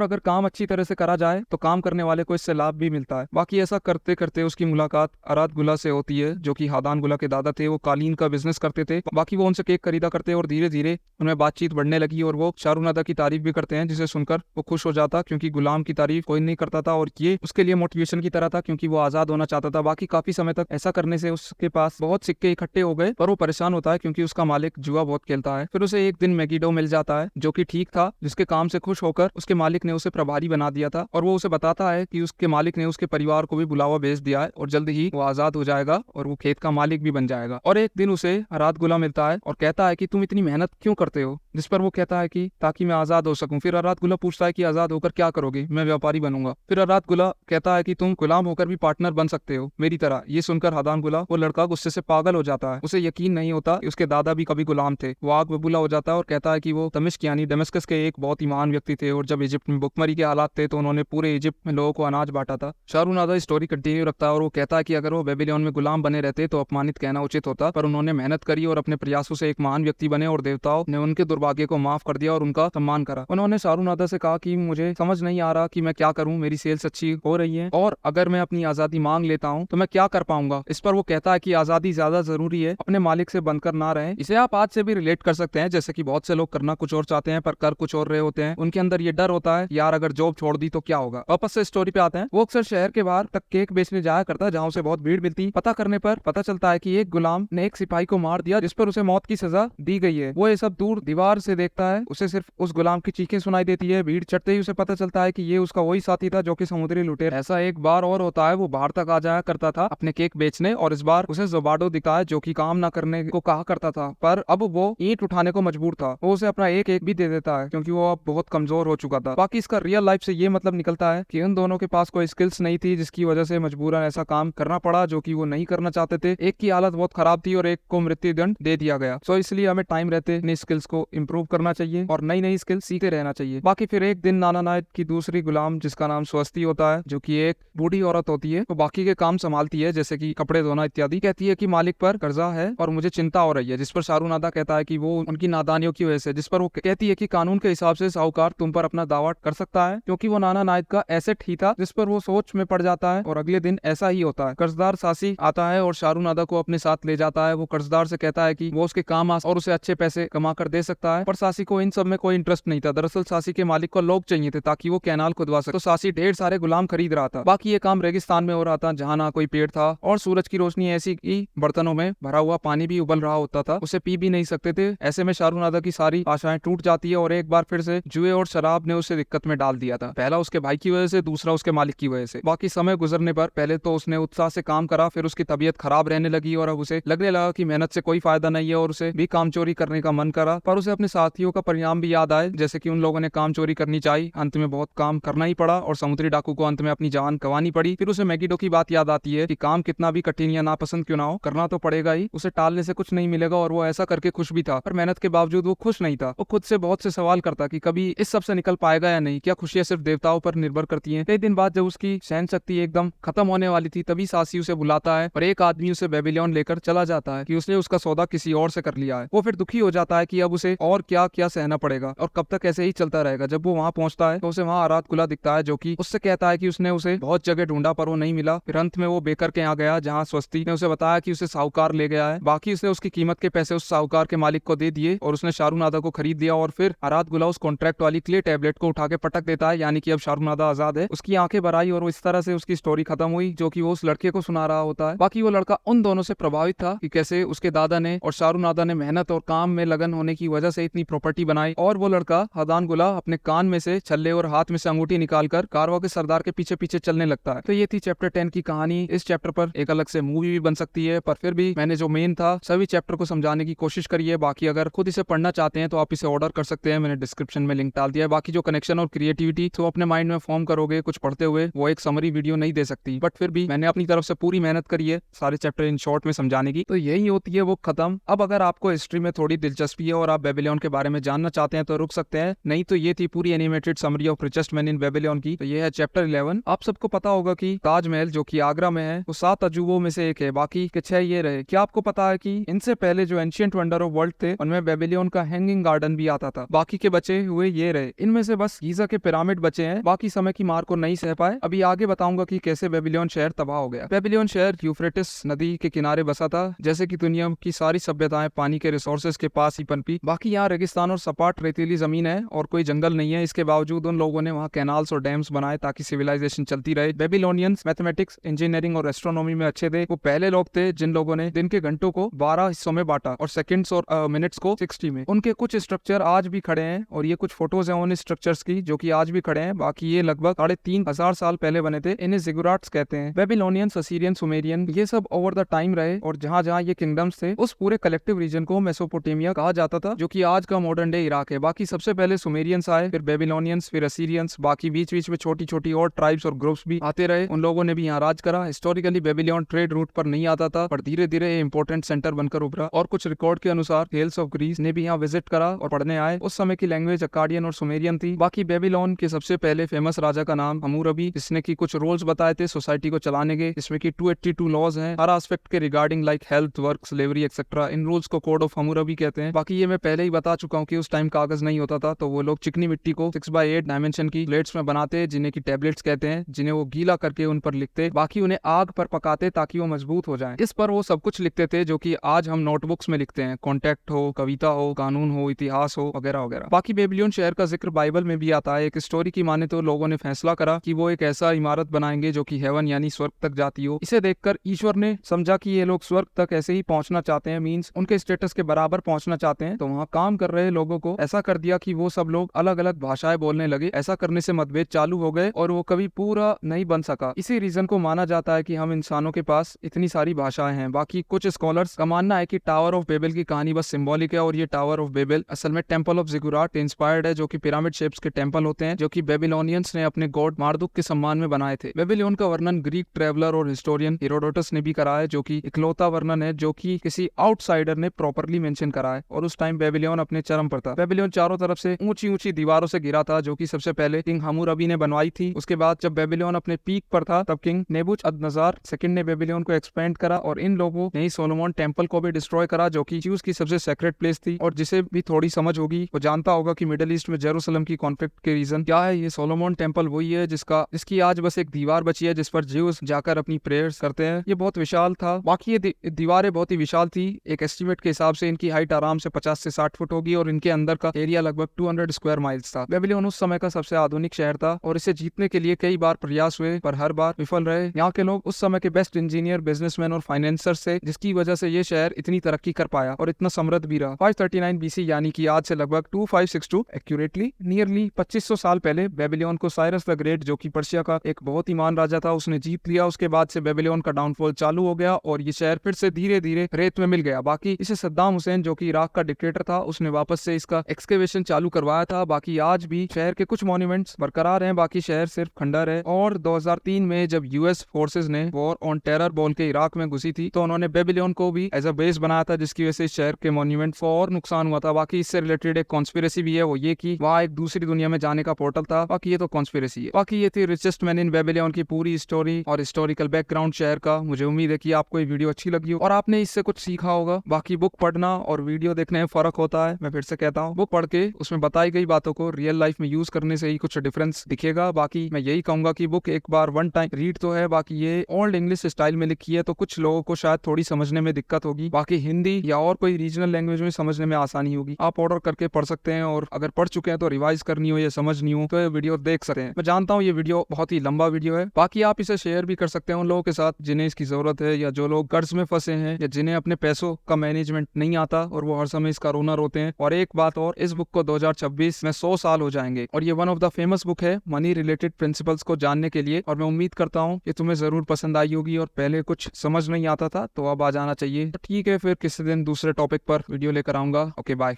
अगर काम अच्छी तरह से करा जाए तो काम करने वाले को इससे लाभ भी मिलता है। बाकी ऐसा करते करते उसकी मुलाकात अराद गुला से होती है जो कि हादान गुला के दादा थे। वो कालीन का बिजनेस करते थे। बाकी वो उनसे केक खरीदा करते और धीरे धीरे उनमें बातचीत बढ़ने लगी और वो शाहरुनादा की तारीफ भी करते हैं, जिसे सुनकर वो खुश हो जाता क्योंकि गुलाम की तारीफ कोई नहीं करता था और ये उसके लिए मोटिवेशन की तरह था क्योंकि वो आजाद होना चाहता था। बाकी काफी समय तक ऐसा करने से उसके पास बहुत सिक्के इकट्ठे हो गए, पर वो परेशान होता है क्योंकि उसका मालिक जुआ बहुत खेलता है। फिर उसे एक दिन मैगिडो मिल जाता है जो कि ठीक था, जिसके काम से खुश होकर उसके मालिक ने उसे प्रभारी बना दिया था और वो उसे बताता है कि उसके मालिक ने उसके परिवार को भी बुलावा भेज दिया है और जल्द ही वो आजाद हो जाएगा और वो खेत का मालिक भी बन जाएगा। और एक दिन उसे अराद गुला मिलता है और कहता है कि तुम इतनी मेहनत क्यों करते हो, जिस पर वो कहता है कि ताकि मैं आजाद हो सकूं। फिर अराद गुला पूछता है कि आजाद होकर क्या करोगे? मैं व्यापारी बनूंगा। फिर अराद गुला कहता है कि तुम गुलाम होकर भी पार्टनर बन सकते हो मेरी तरह। ये सुनकर हादान गुला वो लड़का गुस्से से पागल हो जाता है। उसे यकीन नहीं होता कि उसके दादा भी कभी गुलाम थे। वो आग बबूला हो जाता है और कहता है कि वो दमिश्क यानी दमिश्कस के एक बहुत ही महान व्यक्ति थे और जब इजिप्ट में भुखमरी के हालात थे तो उन्होंने पूरे इजिप्ट में लोगों को अनाज बांटा था। शाहरुनादा स्टोरी कंटिन्यू रखता है और वो कहता है कि अगर वो बेबीलोन में गुलाम बने रहते तो अपमानित कहना उचित होता, पर उन्होंने मेहनत करी और अपने प्रयासों से एक महान व्यक्ति बने और देवताओं ने उनके दुर्भाग्य को माफ कर दिया और उनका सम्मान करा। उन्होंने शाहरुनादा से कहा कि मुझे समझ नहीं आ रहा कि मैं क्या करूं, मेरी सेल्स अच्छी हो रही है और अगर मैं अपनी आजादी मांग लेता हूं तो मैं क्या कर पाऊंगा। इस पर वो कहता है कि आजादी ज्यादा जरूरी है, अपने मालिक से बनकर ना रहे। इसे आप आज से भी रिलेट कर सकते हैं, जैसे कि बहुत से लोग करना कुछ और चाहते हैं पर कर कुछ और रहे होते हैं। उनके अंदर ये डर होता है यार अगर जॉब छोड़ दी तो क्या होगा। वापस से स्टोरी पे आते हैं। वो अक्सर शहर के बाहर तक केक बेचने जाया करता जहाँ उसे बहुत भीड़ मिलती। पता करने पर पता चलता है कि एक गुलाम ने एक सिपाही को मार दिया जिस पर उसे मौत की सजा दी गई है। वो ये सब दूर दीवार से देखता है, उसे सिर्फ उस गुलाम की चीखें सुनाई देती है। भीड़ चढ़ते ही उसे पता चलता है कि ये उसका वही साथी था जो कि समुद्री लुटेरा। ऐसा एक बार और होता है, वो बाहर तक आ जाया करता था अपने केक बेचने और इस बार उसे जोबाडो दिखा है जो कि काम ना करने को कहा करता था, पर अब वो ईंट उठाने को मजबूर था। वो उसे अपना एक भी दे देता है क्योंकि वो अब बहुत कमजोर हो चुका था। बाकी इसका रियल लाइफ से ये मतलब निकलता है कि उन दोनों के पास कोई स्किल्स नहीं थी जिसकी वजह से मजबूरन ऐसा काम करना पड़ा जो कि वो नहीं करना चाहते थे। एक की हालत बहुत खराब थी और एक को मृत्यु दंड दे दिया गया। सो इसलिए हमें टाइम रहते नई स्किल्स स्किल्स को इम्प्रूव करना चाहिए और नई नई स्किल सीखते रहना चाहिए। बाकी फिर एक दिन नाना नायक की दूसरी गुलाम जिसका नाम स्वस्ति होता है, जो कि एक बूढ़ी औरत होती है, तो बाकी के काम संभालती है जैसे कि कपड़े धोना इत्यादि। कहती है कि मालिक पर कर्जा है और मुझे चिंता हो रही है, जिस पर शाहरुनादा कहता है कि वो उनकी नादानियों की वजह से, जिस पर वो कहती है कि कानून के हिसाब से साहूकार तुम पर अपना दावा कर सकता है क्योंकि वो नाना नायक का एसेट ही था, जिस पर वो सोच में पड़ जाता है। और अगले दिन ऐसा ही होता है, कर्जदार सासी आता है और शाहरुनादा को अपने साथ ले जाता है। वो कर्जदार से कहता है कि वो उसके काम आ और उसे अच्छे पैसे कमा कर दे सकता है, पर सासी को इन सब में कोई इंटरेस्ट नहीं था। दरअसल सासी के मालिक को लोग चाहिए थे ताकि वो कैनाल खुदवा सके, तो सासी ढेर सारे गुलाम खरीद रहा था। बाकी ये काम रेगिस्तान में हो रहा था जहाँ ना कोई पेड़ था और सूरज की रोशनी ऐसी की बर्तनों में भरा हुआ पानी भी उबल रहा होता था, उसे पी भी नहीं सकते थे। ऐसे में शाहरुनादा की सारी आशाएं टूट जाती है और एक बार फिर से जुए और शराब ने उसे दिक्कत में डाल दिया था। पहला उसके भाई की वजह से, दूसरा उसके मालिक की वजह से। बाकी समय गुजरने पर पहले तो उसने उत्साह से काम करा, फिर उसकी तबीयत खराब रहने लगी और अब उसे लगने लगा कि मेहनत से कोई फायदा नहीं है और उसे भी काम चोरी करने का मन करा। पर उसे अपने साथियों का परिणाम भी याद आए, जैसे कि उन लोगों ने काम चोरी करनी चाहिए, अंत में बहुत काम करना ही पड़ा और समुद्री डाकू को अंत में अपनी जान गंवानी पड़ी। फिर उसे मैगीडो की बात याद आती है कि काम कितना भी कठिन या नापसंद क्यों ना हो, करना तो पड़ेगा ही, उसे टालने से कुछ नहीं मिलेगा। और वो ऐसा करके खुश भी था, पर मेहनत के बावजूद वो खुश नहीं था। वो खुद से बहुत से सवाल करता कि कभी इस सब से निकल पाएगा या नहीं, क्या खुशियां सिर्फ देवताओं पर निर्भर करती हैं। कई दिन बाद जब उसकी सहन शक्ति एकदम खत्म होने वाली थी, तभी सासी उसे बुलाता है और एक आदमी उसे बेबीलोन लेकर चला जाता है कि उसने उसका सौदा किसी और से कर लिया है। वो फिर दुखी हो जाता है कि अब उसे और क्या क्या सहना पड़ेगा और कब तक ऐसे ही चलता रहेगा। जब वो वहाँ पहुंचता है तो उसे वहाँ आराध गुला दिखता है, जो कि उससे कहता है कि उसने उसे बहुत जगह ढूंढा पर वो नहीं मिला। फिर अंत में वो बेकर के यहाँ गया जहाँ स्वस्ति ने उसे बताया कि उसे साहूकार ले गया है। बाकी उसने उसकी कीमत के पैसे उस साहूकार के मालिक को दे दिए और उसने शाहरुनादा को खरीद दिया। और फिर आराध गुला उस कॉन्ट्रैक्ट वाली क्ले टैबलेट को उठा के पटक देता है, यानी कि अब शाहरुनादा आजाद है। उसकी आंखें भर आई और वो इस तरह से उसकी स्टोरी खत्म हुई, जो कि वो उस लड़के को सुना रहा होता है। बाकी वो लड़का उन दोनों से प्रभावित था कि कैसे उसके दादा ने और शाहरुनादा ने मेहनत और काम में लगन होने की वजह से इतनी प्रॉपर्टी बनाई। और वो लड़का हदान गुला अपने कान में से छल्ले और हाथ में से अंगूठी निकालकर कारवा के सरदार के पीछे पीछे चलने लगता है। तो ये थी चैप्टर 10 की कहानी। इस चैप्टर पर एक अलग से मूवी भी बन सकती है, पर फिर भी मैंने जो मेन था सभी चैप्टर को समझाने की कोशिश करी है। बाकी अगर खुद इसे पढ़ना चाहते हैं तो आप इसे ऑर्डर कर सकते हैं, मैंने डिस्क्रिप्शन में लिंक डाल दिया है। बाकी जो कनेक्शन और क्रिएटिविटी तो अपने माइंड में फॉर्म करोगे कुछ पढ़ते हुए, वो एक समरी वीडियो नहीं दे सकती, बट फिर भी मैंने अपनी तरफ से पूरी मेहनत करी है सारे चैप्टर इन शॉर्ट में समझाने की। तो यही होती है वो खत्म। अब अगर आपको हिस्ट्री में थोड़ी दिलचस्पी है और आप बेबीलोन के बारे में जानना चाहते हैं तो रुक सकते हैं, नहीं तो ये थी पूरी animated summary of richest man in Babylon की। तो ये है चैप्टर 11। आप सबको पता होगा कि ताजमहल जो कि आगरा में है वो 7 अजूबों में से एक है, बाकी के 6 ये रहे। क्या आपको पता है कि इनसे पहले जो एंशिएंट वंडर ऑफ वर्ल्ड थे उनमें बेबीलोन का हैंगिंग गार्डन भी आता था। बाकी के बचे हुए ये रहे, इनमें से बस गीजा के पिरामिड बचे हैं। बाकी समय की मार को नहीं सह पाए। अभी आगे बताऊंगा कि कैसे बेबीलोन शहर तबाह हो गया। बेबीलोन शहर यूफ्रेटिस नदी के किनारे बसा था। जैसे कि दुनिया की सारी सभ्यताएं पानी के रिसोर्सेज के पास ही पनपी। बाकी यहाँ रेगिस्तान और सपाट रेतीली जमीन है और कोई जंगल नहीं है। इसके बावजूद उन लोगों ने वहाँ कैनाल्स और डैम्स बनाए ताकि सिविलाइजेशन चलती रहे। बेबीलोनियंस मैथमेटिक्स, इंजीनियरिंग और एस्ट्रोनॉमी में अच्छे थे। वो पहले लोग थे जिन लोगों ने दिन के घंटों को 12 हिस्सों में बांटा और सेकंड्स और मिनट्स को 60 में। उनके कुछ स्ट्रक्चर आज भी खड़े हैं और ये कुछ फोटोज हैं उन स्ट्रक्चर्स की जो कि आज भी खड़े हैं। बाकी ये लगभग 3,500 साल पहले बने थे। इन्हें जिगुराट्स कहते हैं। बेबीलोनियंस, असीरियन, सुमेरियन ये सब ओवर द टाइम रहे और जहाँ जहाँ ये किंगडम्स थे उस पूरे कलेक्टिव रीजन को मेसोपोटामिया कहा जाता था, जो कि आज का मॉडर्न डे इराक है। बाकी सबसे पहले सुमेरियंस आए, फिर बेबीलोनियंस, फिर असीरियंस। बाकी बीच बीच में छोटी छोटी और ट्राइब्स और ग्रुप्स भी आते रहे। उन लोगों ने भी यहाँ राज करा। हिस्टोरिकली बेबीलोन ट्रेड रूट पर नहीं आता था, पर धीरे धीरे इंपोर्टेंट सेंटर बनकर उभरा। और कुछ रिकॉर्ड के अनुसार हेल्स ऑफ ग्रीस ने भी यहाँ विजिट करा और पढ़ने आए। उस समय की लैंग्वेज अकाडियन और सुमेरियन थी। बाकी बेबीलोन के सबसे पहले फेमस राजा का नाम हम्मुरबी, जिसने की कुछ रूल्स बताए थे सोसाइटी को चलाने के, जिसमें की 282 लॉज हैं हर एस्पेक्ट के regarding like health, work, slavery etcetera. इन रूल्स को कोड ऑफ हम्मुरबी कहते हैं। बाकी ये मैं पहले ही बता चुका हूँ कि उस टाइम कागज नहीं होता था, तो वो लोग चिकनी मिट्टी को 6x8 डायमेंशन की प्लेट्स में बनाते, जिन्हें की टेबलेट्स कहते हैं, जिन्हें वो गीला करके उन पर लिखते। बाकी उन्हें आग पर पकाते ताकि वो मजबूत हो जाए। इस पर वो सब कुछ लिखते थे जो कि आज हम नोटबुक्स में लिखते हैं, कॉन्टेक्ट हो, कविता हो, कानून हो, इतिहास हो, वगैरह वगैरह। बाकी बेबीलोन शहर का जिक्र बाइबल में भी आता है। एक स्टोरी की माने तो लोगों ने फैसला करा कि वो एक ऐसा इमारत बनाएंगे जो कि हेवन यानी स्वर्ग तक जाती हो। इसे देखकर ईश्वर ने समझा कि ये लोग स्वर्ग तक ऐसे ही पहुंचना चाहते हैं, मींस उनके स्टेटस के बराबर पहुंचना चाहते हैं। तो वहाँ काम कर रहे लोगों को ऐसा कर दिया कि वो सब लोग अलग अलग भाषाएं बोलने लगे। ऐसा करने से मतभेद चालू हो गए और वो कभी पूरा नहीं बन सका। इसी रीजन को माना जाता है कि हम इंसानों के पास इतनी सारी भाषाएं हैं। बाकी कुछ स्कॉलर्स का मानना है कि टावर ऑफ बेबल की कहानी बस सिंबॉलिक है और ये टावर ऑफ बेबल असल में टेंपल ऑफ जिगुराट इंस्पायर्ड है, जो कि पिरामिड शेप्स के टेंपल होते हैं, जो कि बेबीलोनियंस ने अपने गॉड मार्दुक के सम्मान में बनाए थे। बेबीलोन का वर्णन ग्रीक ट्रेवलर और हिस्टोरियन हेरोडोटस ने भी करा है, जो कि इकलौता वर्णन है जो कि किसी आउटसाइडर ने प्रॉपरली मेंशन करा है। और उस टाइम टाइम बेबीलोन अपने चरम पर था। बेबीलोन चारों तरफ से ऊंची ऊंची दीवारों से घिरा था, जो कि सबसे पहले किंग हम्मुराबी ने बनवाई थी। उसके बाद जब बेबीलोन अपने पीक पर था, तब किंग नेबूकदनेस्सर सेकंड ने बेबीलोन को एक्सपेंड करा और इन लोगों ने सोलोमन टेम्पल को भी डिस्ट्रॉय करा, जो कि ज्यूज की सबसे सेक्रेट प्लेस थी। और जिसे भी थोड़ी समझ होगी वो जानता होगा कि मिडिल ईस्ट में जेरूसलम की कॉन्फ्लिक्ट के रीजन क्या है। ये सोलोमन टेम्पल वही है जिसकी आज बस एक दीवार बची है, जिस पर ज्यूज जाकर अपनी प्रेयर्स करते हैं। ये बहुत विशाल था। बाकी ये दीवारें बहुत ही विशाल थी। एक एस्टिमेट के हिसाब से इनकी हाइट आराम से 50 से 60 फुट होगी और इनके अंदर का एरिया लगभग 200 स्क्वायर माइल्स था। बेबीलोन उस समय का सबसे आधुनिक शहर था और इसे जीतने के लिए कई बार प्रयास हुए, पर हर बार विफल रहे। यहाँ के लोग उस समय के बेस्ट इंजीनियर, बिजनेसमैन और फाइनेंसर से, जिसकी वजह से ये शहर इतनी तरक्की कर पाया और इतना समृद्ध भी रहा। 539 बीसी यानी कि आज से लगभग 2562 एक्यूरेटली नियरली 2500 साल पहले बेबीलोन को साइरस द ग्रेट, जो कि पर्शिया का एक बहुत ही महान राजा था, उसने जीत लिया। उसके बाद से बेबीलोन का डाउनफॉल चालू हो गया और ये शहर फिर से धीरे धीरे रेत में मिल गया। बाकी इसे सद्दाम हुसैन, जो कि इराक का डिक्टेटर था, उसने वापस से इसका एक्सकेवेशन चालू करवाया था। बाकी आज भी शहर के कुछ मॉन्यूमेंट्स बरकरार हैं, बाकी शहर सिर्फ खंडर है। और 2003 में जब यूएस फोर्सेस ने वॉर ऑन टेरर बोल के इराक में घुसी थी, तो उन्होंने बेबीलोन को भी एज अ बेस बनाया था, जिसकी वजह से शहर के मॉन्यूमेंट को और नुकसान हुआ था। बाकी इससे रिलेटेड एक कॉन्स्पिरेसी भी है, वो ये कि वहाँ एक दूसरी दुनिया में जाने का पोर्टल था। बाकी ये तो कॉन्स्पिरेसी है। बाकी ये थी रिचेस्ट मैन इन बेबीलोन की पूरी स्टोरी और हिस्टोरिकल बैकग्राउंड शहर का। मुझे उम्मीद है कि आपको ये वीडियो अच्छी लगी हो और आपने इससे कुछ सीखा होगा। बाकी बुक पढ़ना और वीडियो देखने में फर्क होता है। मैं फिर से कहता हूँ, बुक पढ़ के उसमें बताई गई बातों को रियल लाइफ में यूज करने से ही कुछ डिफरेंस दिखेगा। बाकी मैं यही कहूंगा कि बुक एक बार वन टाइम रीड तो है। बाकी ये ओल्ड इंग्लिश स्टाइल में लिखी है, तो कुछ लोगों को शायद थोड़ी समझने में दिक्कत होगी। बाकी हिंदी या और कोई रीजनल लैंग्वेज में समझने में आसानी होगी। आप ऑर्डर करके पढ़ सकते हैं और अगर पढ़ चुके हैं तो रिवाइज करनी हो या समझनी हो तो ये वीडियो देख सकते हैं। मैं जानता हूँ ये वीडियो बहुत ही लंबा वीडियो है। बाकी आप इसे शेयर भी कर सकते हैं उन लोगों के साथ जिन्हें इसकी जरूरत है, या जो लोग कर्ज में फंसे हैं, या जिन्हें अपने पैसों का मैनेजमेंट नहीं आता और वो हर समय इसका रोना रोते हैं। और एक बात और, इस बुक को 2026 में 100 साल हो जाएंगे और ये one of the famous book है मनी रिलेटेड प्रिंसिपल्स को जानने के लिए। और मैं उम्मीद करता हूँ ये तुम्हें जरूर पसंद आई होगी और पहले कुछ समझ नहीं आता था तो अब आ जाना चाहिए। तो ठीक है, फिर किसी दिन दूसरे टॉपिक पर वीडियो लेकर आऊंगा। Okay, bye.